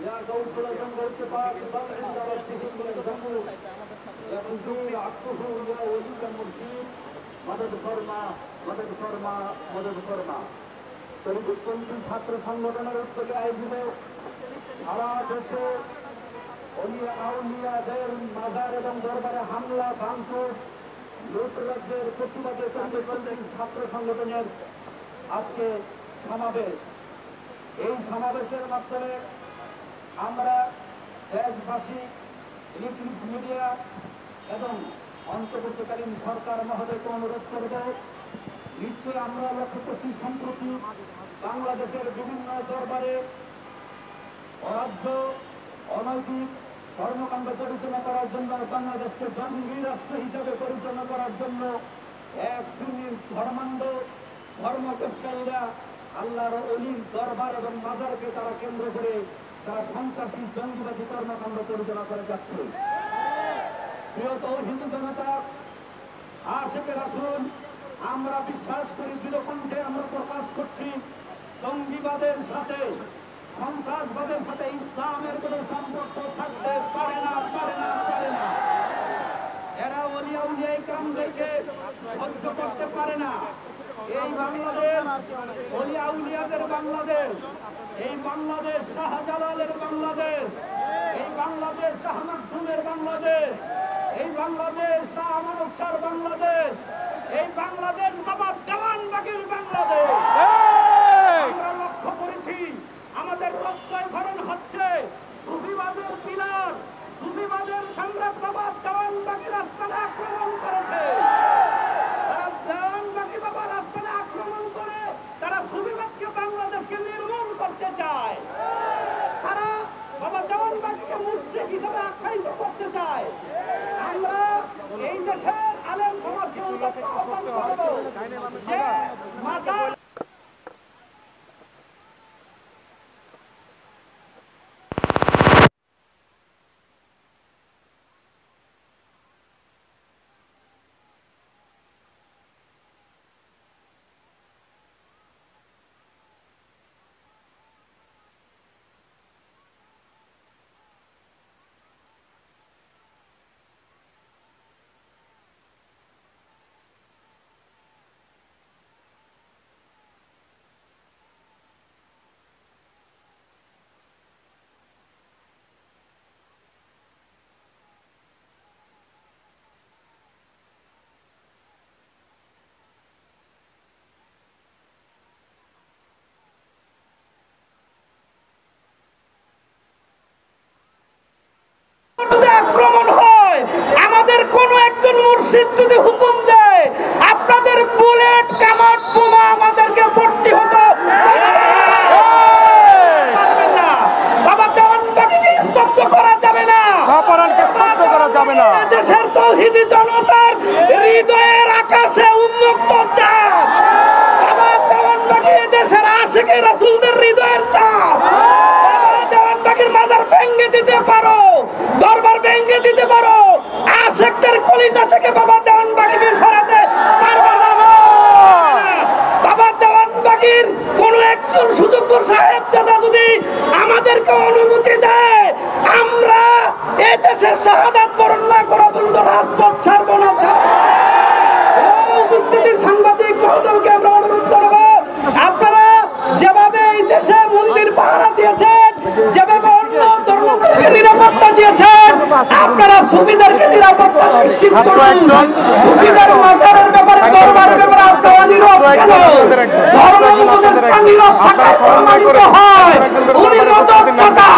يا غوث الأعظم والاتفاق بل عند ربهم من الذنوب يقول عبده يا ولي المرشد مدد فرما مدد فرما مدد فرما। তরিকতপন্থী ছাত্র সংগঠনের উদ্যোগে আয়োজিত সারা দেশে অলিয়া আউলিয়াদের মাজার এবং দরবারে হামলা ভাঙচুর লুটরাজ্যের প্রতিবাদে তরিকতপন্থী ছাত্র সংগঠনের আজকে সমাবেশ। এই সমাবেশের মাধ্যমে আমরা দেশবাসী, ইলেকট্রনিক মিডিয়া এবং অন্তর্বর্তীকালীন সরকার মহোদয়কে অনুরোধ করব, নিশ্চয়ই আমরা লক্ষ্য করছি সম্প্রতি বাংলাদেশের বিভিন্ন দরবারে অরাজ্য অনৈতিক কর্মকাণ্ড পরিচালনা করার জন্য, বাংলাদেশকে জঙ্গি রাষ্ট্র হিসাবে পরিচালনা করার জন্য এক শ্রেণীর ধর্মান্ধ ধর্মপ্রচারীরা আল্লাহর অলির দরবার এবং মাজারকে তারা কেন্দ্র করে তারা সন্ত্রাসী জঙ্গিবাদী কর্মকাণ্ড পরিচালনা করে যাচ্ছে। প্রিয় হিন্দু জনতা, আশেকের আসুন, আমরা বিশ্বাস করি, দৃঢ়কণ্ঠে আমরা প্রকাশ করছি, জঙ্গিবাদের সাথে সন্ত্রাসবাদের সাথে ইসলামের কোন সম্পর্ক থাকতে পারে না, পারে না, পারে না। এরা ওলিয়া উলিয়া ইকরামদেরকে সহ্য করতে পারে না। এই বাংলাদেশ ওলিয়া উলিয়াদের বাংলাদেশ, এই বাংলাদেশ শাহজালালের বাংলাদেশ, এই বাংলাদেশ শাহ মাকদুমের বাংলাদেশ, এই বাংলাদেশ শাহ আমানত শাহর বাংলাদেশ, এই বাংলাদেশ বাবা দেওয়ান বাগির বাংলাদেশ। আমরা লক্ষ্য করেছি আমাদের রক্তক্ষরণ হচ্ছে, সুফিবাদের পিলার, সুফিবাদের সম্রাট বাবা দেওয়ান বাগির রাস্তায় আক্রমণ করেছে। তারা দেওয়ান বাগি বাবা রাস্তায় আক্রমণ করে তারা সুফিবাদকে বাংলাদেশকে নির্মূল করতে চায়। তারা বাবা দেওয়ান বাগিকে মুশরিক হিসেবে আখ্যায়িত করতে চায়। আমরা এই দেশের আলেম সমাজকে আহ্বান করব যে মাজার আক্রমণ হয়, আমাদের কোন একজন মুর্শিদ যদি হুকুম দেয় আপনাদের বুলেট কামাট বোমা আমাদেরকে ভর্তি হতো না। বাবা দেওয়ান বাগিকে স্তব্ধ করা যাবে না, শাহপরানকে স্তব্ধ করা যাবে না। দেশের তৌহিদি জনতার হৃদয়ের আকাশে উন্মুক্ত চাপ। বাবা দেওয়ান বাগি দেশের আশিকে রাসূলদের হৃদয়ের চাপ। বাবা দেওয়ান বাগির মাজার ভেঙে দিতে পারো, দরবার ভেঙে দিতে পারো, আশেকদের কলিজা থেকে বাবা দেওয়ান বাগিকে সরাতে পারবে না। বাবা দেওয়ান বাগির কোন একজন সুযোগ্য সাহেবজাদা যদি আমাদেরকে অনুমতি দেয়, আমরা এই দেশের শাহাদাত বরণ না করা পর্যন্ত রাজপথ ছাড়বো না। উপস্থিতির সাংবাদিক মহোদয়কে আমরা অনুরোধ করব, আপনারা যেভাবে এই দেশে মন্দির পাহারা দিয়েছেন, যেভাবে অন্য ধর্মকে নিরাপত্তা দিয়েছেন, আপনারা সুফিদেরকে নিরাপত্তা নিশ্চিত করুন। সুফিদের মাজারের ব্যাপারে দরবারের ব্যাপারে আপনারা নীরব কেন? ধর্ম উপদেষ্টা নীরব থাকায় প্রমাণিত হয় উনি মদতদাতা।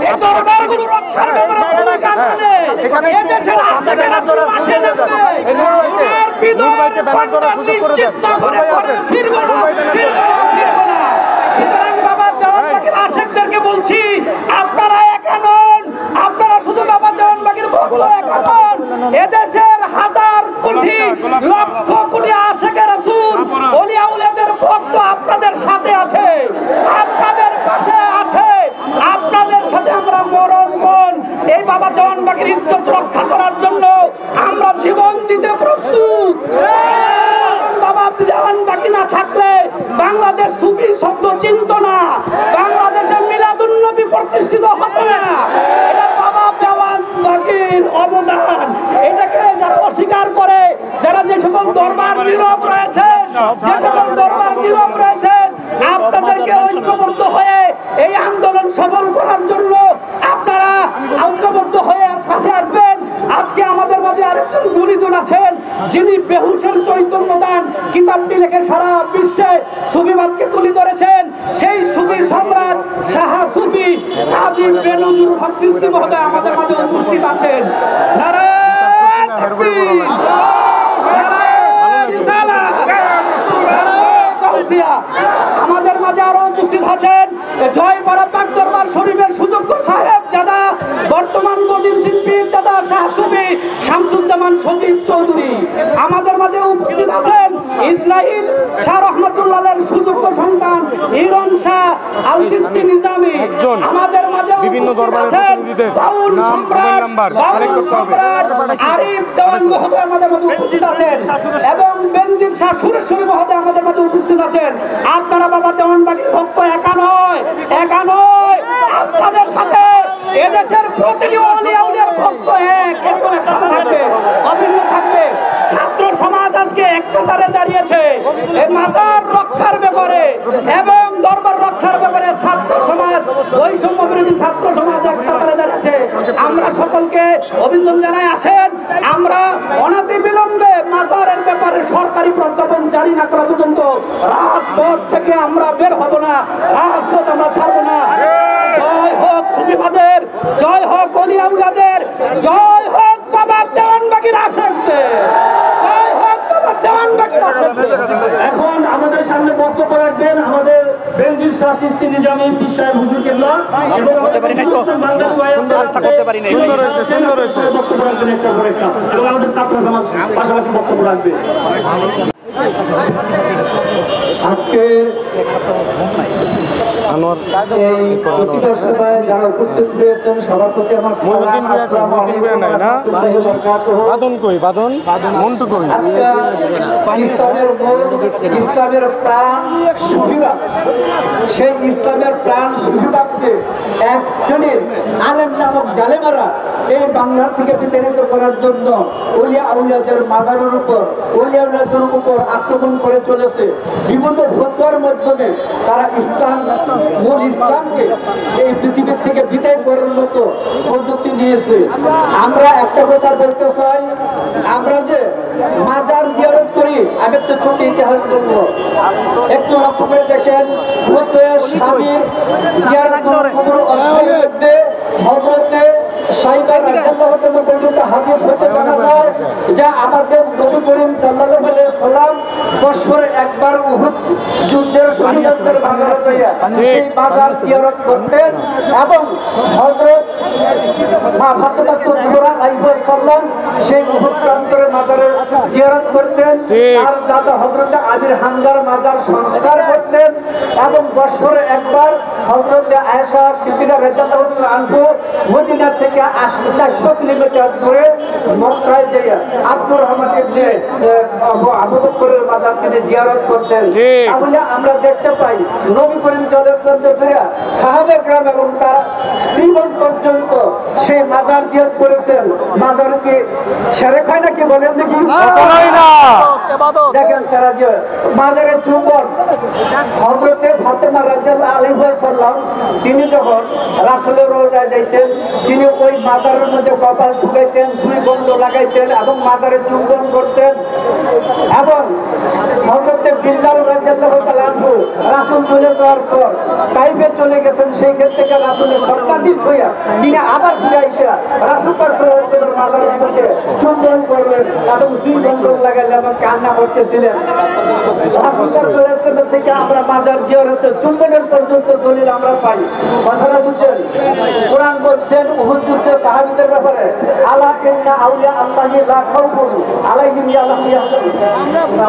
এই দরবারগুলো রক্ষার ব্যাপারে কোনো কাজ নেই। এই দেশের আশেকের রাসূল মাঠে নেবে, ওনার বিদুরকে ব্যান করার সুযোগ করে দেন। ফিরবো না, ফিরবো না। সুতরাং বাবা দেওয়ান বাগির আশেকদেরকে বলছি, আপনারা একা নন, আপনারা শুধু বাবা দেওয়ান বাগির ভক্ত একা নন, এদেশের হাজার কোটি লক্ষ কোটি আশেকের রাসূল ওলিয়া উলিয়াদের ভক্ত আপনাদের সাথে আছে, আপনাদের পাশে আছে। আপনাদের সাথে আমরা মরণ মন এই বাবা দেওয়ান বাগির ইজ্জত রক্ষা করার জন্য আমরা জীবন দিতে প্রস্তুত। বাবা দেওয়ান বাগি না থাকলে বাংলাদেশ সুফি শব্দ চিনত না, বাংলাদেশে মিলাদুন নবী প্রতিষ্ঠিত হতো না। এটা বাবা দেওয়ান বাগির অবদান। এটাকে যারা অস্বীকার করে, যারা যে সকল দরবার নীরব রয়েছেন, যে সকল দরবার নীরব রয়েছেন, আপনাদেরকে ঐক্যবদ্ধ হয়ে এই আন্দোলন সফল করার জন্য আপনারা ঐক্যবদ্ধ হয়ে কাছে আসবেন। আজকে আমাদের মাঝে আরেকজন গুণীজন আছেন, যিনি বেহুশের চৈতন্য দান কিতাবটি লিখে সারা বিশ্বে সুফিবাদকে তুলে ধরেছেন। সেই সুফি সম্রাট শাহ সুফি কাজী বেনজীর হক চিশতি মহোদয় আমাদের মাঝে উপস্থিত আছেন। নারায়ে আমাদের মাঝে আরো উপস্থিত আছেন জয়পাড়া পাক দরবার শরীফের সুযোগ্য সাহেব দাদা বর্তমান কদিন শিল্পীর দাদা শাহ সুফি শামসুজ্জামান সজীব চৌধুরী। আমাদের মাঝে উপস্থিত আছেন ইসরাইল শাহ রহমতুল্লাহের সুযোগ্য সন্তান ইরন শাহ আল চিশতি নিজামী। আমাদের মাঝে বিভিন্ন দরবারের প্রতিনিধিদের নাম মোবাইল নাম্বার কালেক্ট করতে হবে। আরিফ দেওয়ান মহোদয় আমাদের মাঝে উপস্থিত আছেন এবং বেনজির শাহ সুরেশ্বরী মহোদয় আমাদের মাঝে উপস্থিত আছেন। আপনারা বাবা দেওয়ানবাগির ভক্ত একা নয়, একা নয়, আপনাদের সাথে এদেশের প্রতিটি আউলিয়া উলিয়ার ভক্ত একদম একসাথে থাকবে, অভিন্ন থাকবে। ছাত্র সমাজ আজকে এক কাতারে দাঁড়িয়েছে এই মাজার রক্ষার ব্যাপারে এবং দরবার রক্ষার ব্যাপারে। ছাত্র সমাজ বৈষম্য বিরোধী ছাত্র সমাজ এক কাতারে দাঁড়িয়েছে। আমরা সকলকে অভিনন্দন জানাই। আসেন আমরা অনতি বিলম্বে মাজারের ব্যাপারে সরকারি প্রজ্ঞাপন জারি না করা পর্যন্ত রাজপথ থেকে আমরা বের হব না, রাজপথ আমরা ছাড়বো না। জয় হোক সুফিবাদের, জয় হোক ওলিয়া উলিয়াদের, জয় হোক বাবা দেওয়ানবাগির আশেকদের, জয় হোক বাবা দেওয়ানবাগির আশেকদের। এখন আমাদের সামনে বক্তব্য রাখবেন আমাদের বেনজির শাহ চিশতি নিজামী পীর সাহেব হুজুর কেবলা এবং সুন্দর হয়েছে বক্তব্য রাখবেন একটা পর একটা এবং আমাদের ছাত্র সমাজ পাশাপাশি বক্তব্য রাখবে। আজকে এই প্রতিবাসনায় যারা উপস্থিত হয়েছেন সবার প্রতি আমার সালাম, আসসালামু আলাইকুম ওয়া রাহমাতুল্লাহি ওয়া বারাকাতুহু। ইসলামের প্রাণ সুফিবাদ, সেই ইসলামের প্রাণ সুফিবাদকে এক শ্রেণীর আলেম নামক জালেমারা এই বাংলা থেকে বিতাড়িত করার জন্য ওলিয়া আউলিয়াদের মাজারের উপর, ওলিয়া আউলিয়াদের উপর আক্রমণ করে চলেছে। বিভিন্ন ফতোয়ার মাধ্যমে তারা ইসলাম, মূল ইসলামকে এই পৃথিবীর থেকে বিদায় করার মতো পদ্ধতি নিয়েছে। আমরা একটা কথা বলতে চাই, আমরা যে মাজার জিয়ারত করি, আমি একটা ছোট ইতিহাস বলবো। একটু লক্ষ্য করে দেখেন, স্বামীর জিয়ারত কবর অধ্যায়ের মধ্যে হযরতে সাইবা রাদিয়াল্লাহু তাআলা পর্যন্ত হাদিস হতে জানা যায় যা আমাদের নবী করিম সাল্লাল্লাহু আলাইহি ওয়াসাল্লাম বছরে একবার উহুদ যুদ্ধের শহীদদের বাজারে যাইয়া সেই বাজার জিয়ারত করতেন এবং হযরত মা ফাতেমা তুজরা আলাইহিস সালাম সেই উহুদ প্রান্তরের মাজারে জিয়ারত করতেন। আর দাদা হযরত আমির হামজার মাজার সংস্কার করতেন এবং বছরে একবার হযরত আয়েশা সিদ্দিকা রাদিয়াল্লাহু তাআলা আনহা মদিনা থেকে 400 কিলোমিটার দূরে মক্কায় যাইয়া আব্দুর রহমান ইবনে আবু বকরের মাজার তিনি জিয়ারত করতেন। তাহলে আমরা দেখতে পাই নবী করিম সাল্লাল্লাহু আলাইহি ওয়াসাল্লাম সাহাবা کرام এবং তার স্ত্রীগণ পর্যন্ত সেই মাজার জিয়ারত করেছেন। মাজার কি শিরক হয় নাকি বলেন দেখি? হয় না। দেখেন তারা যে মাজারের চুম্বন হযরতে ফাতেমা রাদিয়াল্লাহু আলাইহা সাল্লাম তিনি যখন রাসূলের রওজায় যাইতেন তিনি ওই মাজারের মধ্যে কপাল ঢুকাইতেন, 2 গন্ধ লাগাইতেন এবং মাজারে চুম্বন করতেন। এবং হযরতে বিল্লাল রাদিয়াল্লাহু তাআলা আনহু রাসূল চলে যাওয়ার পর তাইফে চলে গেছেন, সেই ক্ষেত্রে থেকে রাসূলের সন্তানিষ্ঠ হইয়া তিনি আবার ফিরে আইসা রাসূল সাল্লাল্লাহু আলাইহি ওয়াসাল্লামের মাজারের মধ্যে চুম্বন করলেন এবং 2 গন্ধ লাগাইলেন এবং কান্না করতেছিলেন। রাসূল সাল্লাল্লাহু আলাইহি ওয়াসাল্লাম থেকে আমরা মাজার জিয়ারতে চুম্বনের পর্যন্ত দলিল আমরা পাই। কথাটা বুঝছেন? কোরআন বলছেন উহুদ যুদ্ধে সাহাবীদের ব্যাপারে, আলা ইন্না আউলিয়া আল্লাহি লা খাউফুন আলাইহিম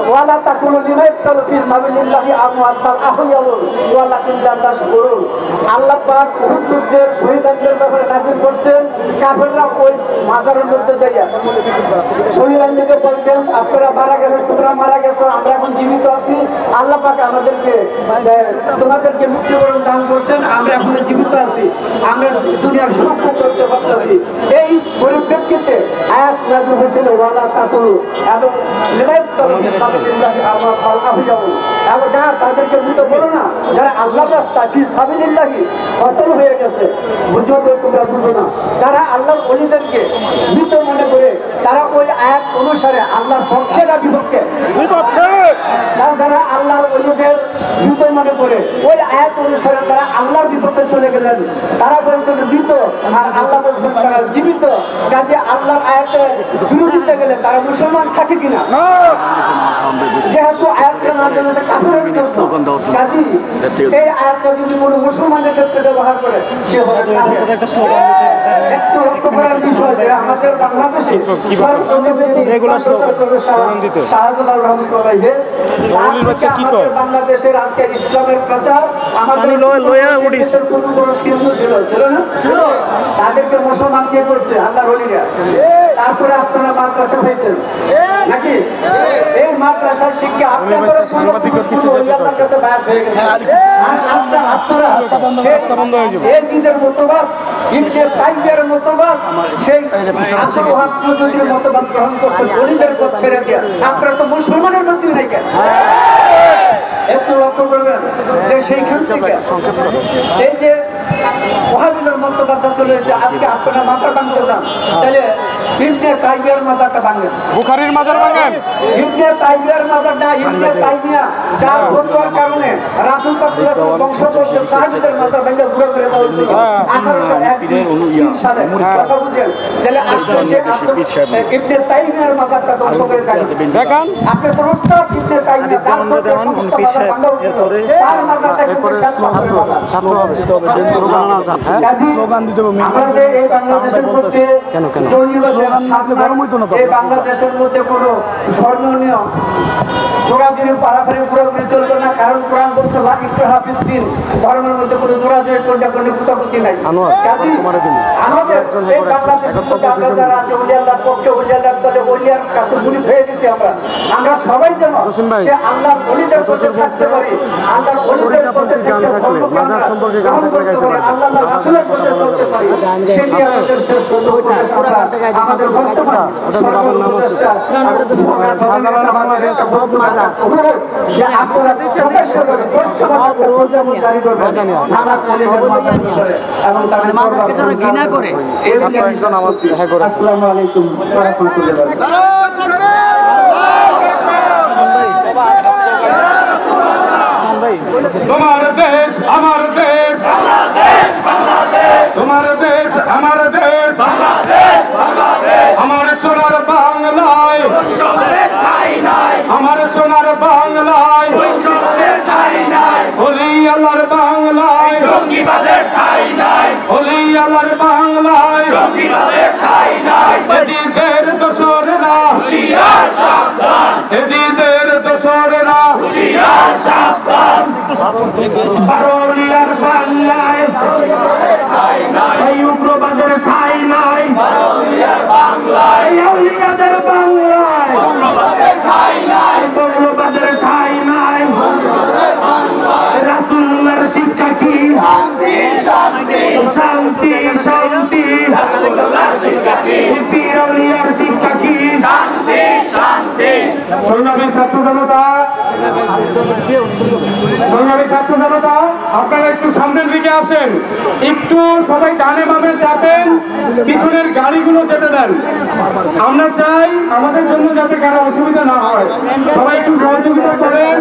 ওয়া লা তাকুনু লিমান ইয়াকতুলু ফি সাবিলিল্লাহি আমওয়াত বাল আহইয়াউন ওয়ালাকিন লা তাশকুরুন। আল্লাহ পাক উহুদ যুদ্ধের শহীদদের ব্যাপারে নাযিল করছেন, কাফেররা ওই মাজারের মধ্যে যাইয়া শহীদদেরকে বলতেন আপনারা মারা গেছেন, তোমরা মারা গেছো, আমরা এখন জীবিত আছি, আল্লাহ পাক আমাদেরকে তোমাদেরকে মৃত্যুবরণ দান করছেন, আমরা এখন জীবিত আছি, আমরা দুনিয়ার সুখ করতে পারতেছি। এই পরিপ্রেক্ষিতে আয়াত নাযিল হয়েছিল ওয়ালা তাকুলু এবং এবং তাদেরকে মৃত বলো না যারা আল্লাহ রাস্তায় ফি সাবিলিল্লাহি কতল হয়ে গেছে, বুঝো তোমরা বুঝো না। যারা আল্লাহর ওলিদেরকে মৃত মনে করে তারা ওই আয়াত অনুসারে আল্লাহর পক্ষে না বিপক্ষে? যারা আল্লাহর ওলিদের মৃত মনে করে ওই আয়াত অনুসারে তারা আল্লাহর বিপক্ষে চলে গেলেন, তারা বলছেন মৃত আর আল্লাহ বলছেন তারা জীবিত। কাজে আল্লাহর আয়াতে বিরোধিতা তাহলে তারা মুসলমান থাকে কিনা? যেহেতু আয়াতটা না জানলে কাফেরের প্রশ্ন, কাজী এই আয়াতটা যদি কোনো মুসলমানের ক্ষেত্রে ব্যবহার করে সে হবে কাফের। একটু লক্ষ্য করার বিষয় যে আমাদের বাংলাদেশে শাহজালাল রহমতুল্লাহ বাংলাদেশের আজকে ইসলামের প্রচার আমাদের কোনো বড় হিন্দু ছিল না? তাদেরকে মুসলমান কে করছে? আল্লাহর ওলিরা। তারপরে আপনারা মাদ্রাসা হয়েছেন নাকি? এই মাদ্রাসার শিক্ষা আপনাদের কাছে বায়াত হয়ে গেছে। এই জিদের মতবাদ, ইবনে তাইমিয়ার মতবাদ, সেই আব্দুল ওয়াহাব নজরুলের মতবাদ গ্রহণ করছেন, ওলিদের পথ ছেড়ে দিয়ে। আপনারা তো মুসলমানের মধ্যেই নাই কেন? একটু লক্ষ্য করবেন যে সেইখান থেকে এই যে ওয়াহাবিদের মতবাদটা চলে এসে আজকে আপনারা মাথা ভাঙতে যান, তাহলে ইবনে তাইমিয়ার মাজারটা ভাঙেন, বুখারীর মাজার ভাঙেন। ইবনে তাইমিয়ার মাজারটা, ইবনে তাইমিয়া যার ফতোয়ার কারণে রাসূল পাক বংশবংশের সাহাবীদের মাজার ভেঙে ঘুরে ঘুরে দেওয়া হয়েছিল 1803 সালে। কথা বুঝেন? তাহলে ইবনে তাইমিয়ার মাজারটা ধ্বংস করে দেখেন। আপনি প্রশ্ন ইবনে তাইমিয়া তার ভাঙা হয়েছিল, তার মাজারটা কিন্তু শেষ মাজার আমাদের এই বাংলাদেশের মধ্যে এই বাংলাদেশের মধ্যে কোনো ধর্মীয় জোড়াজুড়ি পারাপারি পুরোপুরি চলবে না, কারণ কোরআন বলছে ধর্মের মধ্যে কোনো জোড়াজুড়ি কোনটা কোনো কুতাকুতি নাই। আমাদের এই বাংলাদেশের মধ্যে আমরা যারা আছে ওলিয়াল্লাহর পক্ষে, ওলিয়াল্লাহর দলে ওলিয়ার কাছে গুলি হয়ে গেছি আমরা সবাই যেন সে আল্লাহর ওলিদের পথে থাকতে পারি, আল্লাহর ওলিদের পথে থেকে ধর্মকে আমরা গ্রহণ করতে পারি, আল্লাহ রাসূলের পথে চলতে পারি। সেটি আমাদের শেষ আমাদের বর্তমান ঘৃণা করে। আসসালামু আলাইকুম ওয়া রাহমাতুল্লাহ। তোমার দেশ আমার দেশ, তোমার দেশ আমার দেশ, আমার সোনার বাংলায়, আমার সোনার বাংলায়, হলি আল্লাহর বাংলায়, হলি আল্লাহর বাংলায়, এজিদের দোসরেরা এজিদের দোসরেরা বারোলিয়ার বাংলায় এই উগ্রবাদের ঠাঁই নাই, আউলিয়াদের বাংলায় উগ্রবাদের ঠাঁই নাই। রাসূলের শিক্ষা কি? শান্তি শান্তি শান্তি। পীর আউলিয়ার শিক্ষা কি? শান্তি শান্তি। সংগ্রামী ছাত্র জনতা, সংগ্রামী ছাত্র জনতা, আপনারা একটু সামনের দিকে আসেন, একটু সবাই ডানে বামে চাপেন, পিছনের গাড়িগুলো যেতে দেন। আমরা চাই আমাদের জন্য যাতে কারো অসুবিধা না হয়, সবাই একটু সহযোগিতা করেন।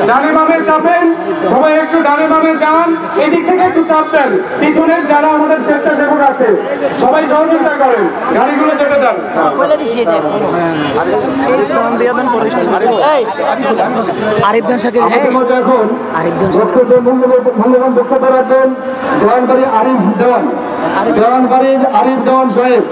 ডানে বামে চাপেন, সবাই একটু ডানে বামে যান, এদিক থেকে একটু চাপ দেন। পিছনের যারা আমাদের স্বেচ্ছাসেবক আছে সবাই সহযোগিতা করেন, গাড়িগুলো যেতে দেন। মূল্যবান বক্তব্য রাখবেন দেওয়ানবাড়ি আরিফ দেওয়ান, দেওয়ানবাড়ির আরিফ দেওয়ান সাহেব।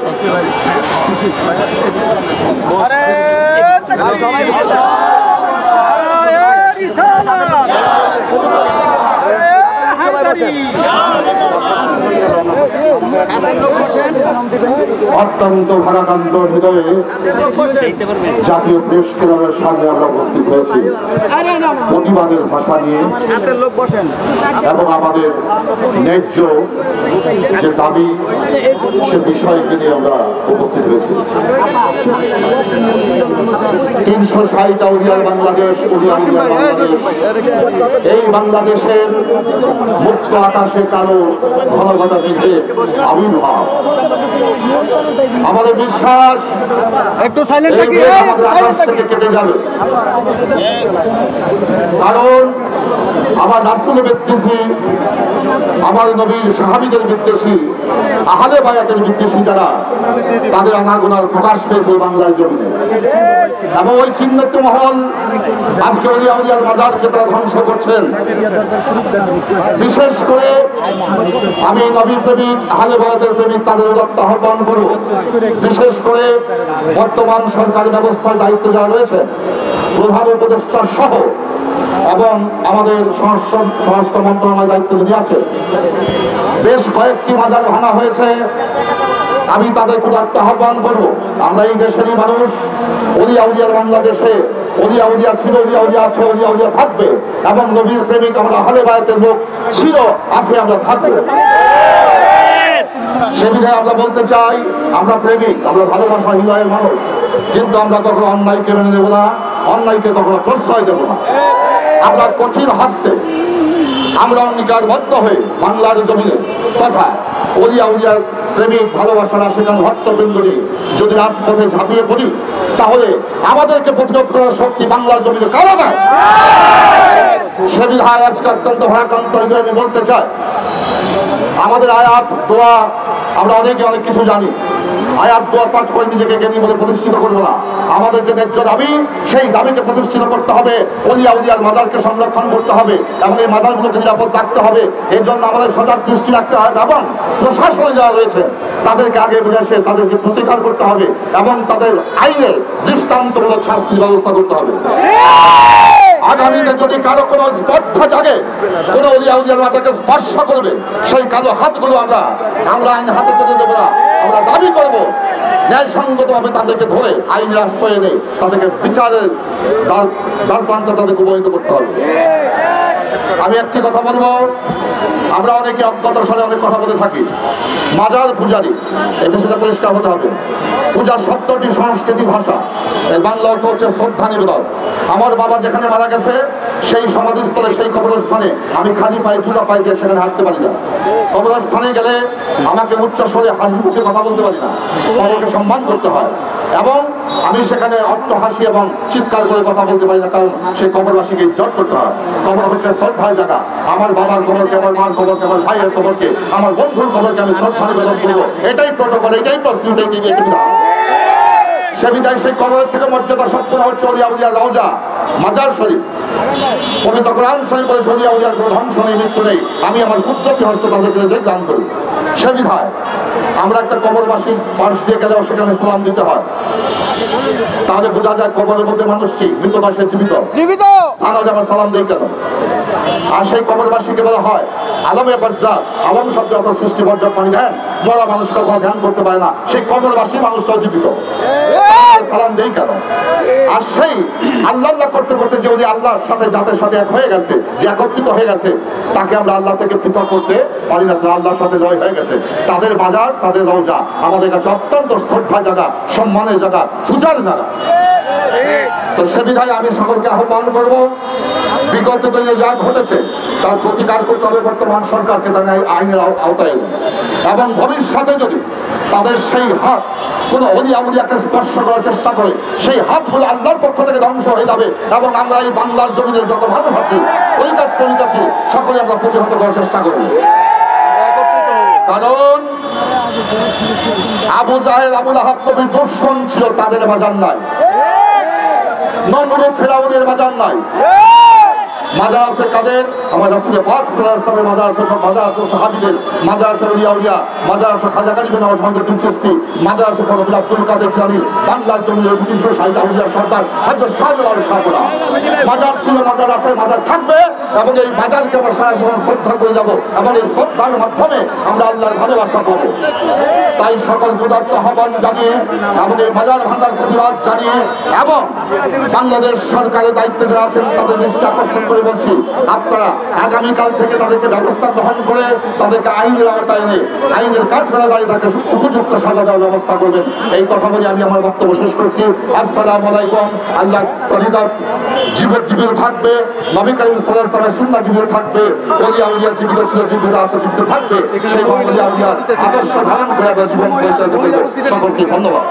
অত্যন্ত ভারাক্রান্ত হৃদয়ে জাতীয় প্রেস ক্লাবের সামনে আমরা উপস্থিত হয়েছি প্রতিবাদের ভাষা নিয়ে এবং আমাদের ন্যায্য যে দাবি সে বিষয়কে নিয়ে আমরা উপস্থিত হয়েছি। 360 আউলিয়ার বাংলাদেশ, উলিয়ার বাংলাদেশ, এই বাংলাদেশের মুক্ত আকাশে কালো ঘন ঘন মেঘের আবির্ভাব। আমাদের বিশ্বাস একটু আমাদের আকাশ থেকে কেটে যাবে, কারণ আমার রাসূল বিদ্বেষী, আমার নবীর সাহাবীদের বিদ্বেষী, আহলে বায়াতের বিদ্বেষী যারা, তাদের আনাগোনার প্রকাশ পেয়েছে বাংলার জমিনে। এবং ওই চিহ্নিত মহল আজকে ওলিয়া উলিয়ার মাজারকে তারা ধ্বংস করছেন। বিশেষ করে আমি নবী প্রেমিক, আহলে বায়াতের প্রেমিক তাদের উদাত্ত আহ্বান করব, বিশেষ করে বর্তমান সরকারি ব্যবস্থার দায়িত্বে যারা রয়েছে, প্রধান উপদেষ্টা সহ এবং আমাদের স্বরাষ্ট্র মন্ত্রণালয়ের দায়িত্ব যিনি আছে, বেশ কয়েকটি মাজার ভাঙা হয়েছে। আমি তাদের উদাত্ত আহ্বান করব, আমরা এই দেশেরই মানুষ, ওলিয়া উলিয়ার বাংলাদেশে ওলিয়া উলিয়া ছিল, ওলিয়া উলিয়া আছে, ওলিয়া উলিয়া থাকবে, এবং নবীর প্রেমিক আমরা আহলে বায়াতের লোক ছিল, আছে, আমরা থাকবো। সে বিধায় আমরা বলতে চাই, আমরা প্রেমিক, আমরা ভালোবাসা হৃদয়ের মানুষ, কিন্তু আমরা কখনো অন্যায়কে মেনে নেব না, অন্যায়কে কখনো প্রশ্রয় দেব না। আমরা কঠিন হাসতে আমরা অঙ্গীকারবদ্ধ হয়ে বাংলার জমিনে তথা ওলিয়া উলিয়ার প্রেমিক ভালোবাসার আশিকান ভক্তবৃন্দকে যদি রাজপথে ঝাঁপিয়ে পড়ি, তাহলে আমাদেরকে প্রতিরোধ করার শক্তি বাংলার জমিনে কারো নাই। সে বিধায় আজকে অত্যন্ত ভয়াক্রান্ত হৃদয়ে আমি বলতে চাই, আমাদের আয়াত দোয়া আমরা অনেকে অনেক কিছু জানি, আয়াত দোয়া পাঠ করে নিজেকে জ্ঞানী বলে প্রতিষ্ঠিত করবো না। আমাদের যে ন্যায্য দাবি, সেই দাবিকে প্রতিষ্ঠিত করতে হবে, ওলিয়া উলিয়ার মাজারকে সংরক্ষণ করতে হবে এবং এই মাজারগুলোকে নিরাপদ রাখতে হবে। এর জন্য আমাদের সজাগ দৃষ্টি রাখতে হবে এবং প্রশাসনে যারা রয়েছে তাদেরকে আগে বেড়ে এসে তাদেরকে প্রতিকার করতে হবে এবং তাদের আইনে দৃষ্টান্তমূলক শাস্তির ব্যবস্থা করতে হবে। আগামীতে যদি কারো কোনো স্পর্ধা জাগে, কোনো ওলিয়া উলিয়ার মাজারকে স্পর্শ করবে, সেই কালো হাতগুলো আমরা আইন হাতে তুলে দেবো না। আমরা দাবি করবো ন্যায়সঙ্গতভাবে তাদেরকে ধরে আইনের আশ্রয় এনে তাদেরকে বিচারের দ্বার প্রান্তে তাদেরকে উপনীত করতে হবে। আমি একটি কথা বলবো, আমরা অনেকে অজ্ঞাত সালে অনেক কথা বলে থাকি, মাজার পূজারি, এটা সেটা পরিষ্কার হতে হবে। পূজার শব্দটি সংস্কৃতি ভাষা, এর বাংলা অর্থ হচ্ছে শ্রদ্ধা নিবেদন। আমার বাবা যেখানে মারা গেছে সেই সমাধিস্থলে, সেই কবরস্থানে আমি খালি পায়ে চুলা পায়ে দিয়ে সেখানে হাঁটতে পারি না। কবরস্থানে গেলে আমাকে উচ্চ স্বরে হাসি মুখে কথা বলতে পারি না, কবরকে সম্মান করতে হয় এবং আমি সেখানে অট্ট হাসি এবং চিৎকার করে কথা বলতে পারি না, কারণ সেই কবরবাসীকে ইজ্জত করতে হয়। কবর হচ্ছে শ্রদ্ধার জায়গা। আমার বাবার কবরকে, আমার মার কবরকে, আমার ভাইয়ের কবরকে, আমার বন্ধুর কবরকে আমি শ্রদ্ধা নিবেদন করবো। এটাই প্রটোকল, এটাই প্রস্তুত, এটাই বিধান। সে বিধায় সেই কবরের থেকে মর্যাদা সম্পূর্ণ হচ্ছে ওলিয়া উলিয়ার রওজা, মাজার শরীফ। পবিত্র কোরআন শরীফ বলেছে ওলিয়া উলিয়ার কোনো ধ্বংস নেই, মৃত্যু নেই, আমি আমার কুদরতি হস্তে তাদেরকে রিজিক দান করি। সে বিধায় আমরা একটা কবরবাসীর পাশ দিয়ে গেলেও সেখানে সালাম দিতে হয়, তাহলে বোঝা যায় কবরের মধ্যে মানুষটি মৃত বাসে জীবিত জীবিত, তাহলে আমরা সালাম দিই কেন? আর সেই কবরবাসীকে বলা হয় আলমে বজ্জাত। আলম শব্দ অত সৃষ্টি বজ্জাত মানে ধ্যান, মরা মানুষ কখনো ধ্যান করতে পারে না, সেই কবরবাসী মানুষটাও জীবিত, সালাম দেই কেন? আর সেই আল্লাহ করতে করতে যে ওই আল্লাহর সাথে জাতের সাথে এক হয়ে গেছে, যে একত্রিত হয়ে গেছে, তাকে আমরা আল্লাহ থেকে পৃথক করতে পারি না, আল্লাহর সাথে লয় হয়ে গেছে। তাদের বাজার, তাদের রওজা আমাদের কাছে অত্যন্ত শ্রদ্ধা জায়গা, সম্মানের জায়গা, পূজার জায়গা। তো সে বিধায় আমি সকলকে আহ্বান করব, বিগত দিনে যা ঘটেছে তার প্রতিকার করতে হবে বর্তমান সরকারকে, তার আইনের আওতায় এবং ভবিষ্যতে যদি তাদের সেই হাত কোনো ওলিয়া উলিয়াকে স্পর্শ করার চেষ্টা করে, সেই হাতগুলো আল্লাহর পক্ষ থেকে ধ্বংস হয়ে যাবে এবং আমরা এই বাংলার জমিনের যত মানুষ আছি, তরিকাত প্রেমিক আছি, সকলে আমরা প্রতিহত করার চেষ্টা করব। কারণ আবু জাহেল, আবু লাহাব নবীর দুশমন ছিল, তাদের বাজার নাই। নমরুদ ফেরাউনের বাজার নাই। মাজার আছে কাদের? আমার রাসূলের পাক সাল্লাল্লাহু আলাইহি ওয়াসাল্লামের মাজার আছে, মাজার আছে সাহাবীদের, মাজার আছে ওলিয়া উলিয়া, মাজার আছে খাজা গরিব নওয়াজ মঈনুদ্দিন চিশতি, মাজার আছে কবি আব্দুল কাদের জিলানী, বাংলার জমির 360 আউলিয়া সর্দার হযরত শাহজালাল শাহপুরা। মাজার ছিল, মাজার আছে, মাজার থাকবে এবং এই মাজারকে আমরা সারা জীবন শ্রদ্ধা করে যাব এবং এই শ্রদ্ধার মাধ্যমে আমরা আল্লাহর ভালোবাসা পাবো। তাই সকল উদাত্ত আহ্বান জানিয়ে এবং এই মাজার ভাঙার প্রতিবাদ জানিয়ে এবং বাংলাদেশ সরকারের দায়িত্বে যারা আছেন তাদের দৃষ্টি আকর্ষণ করে বলছি, আপনারা আগামীকাল থেকে তাদেরকে ব্যবস্থা গ্রহণ করে তাদেরকে আইনের আওতায় এনে আইনের কাঠগড়ায় দাঁড়িয়ে তাকে উপযুক্ত সাজা দেওয়ার ব্যবস্থা করবেন। এই কথা বলে আমি আমার বক্তব্য শেষ করছি। আসসালামু আলাইকুম। আল্লাহ তরিকাত জীবিত থাকবে, নবী করিম সাল্লাল্লাহু আলাইহি ওয়াসাল্লামের সুন্নাহ জীবিত থাকবে, ওলিয়া উলিয়া জীবিত ছিল, জীবিত আছে, জীবিত থাকবে। সেই ওলিয়া উলিয়ার আদর্শ ধারণ করে জীবন পরিচালিত করবে। সকলকে ধন্যবাদ।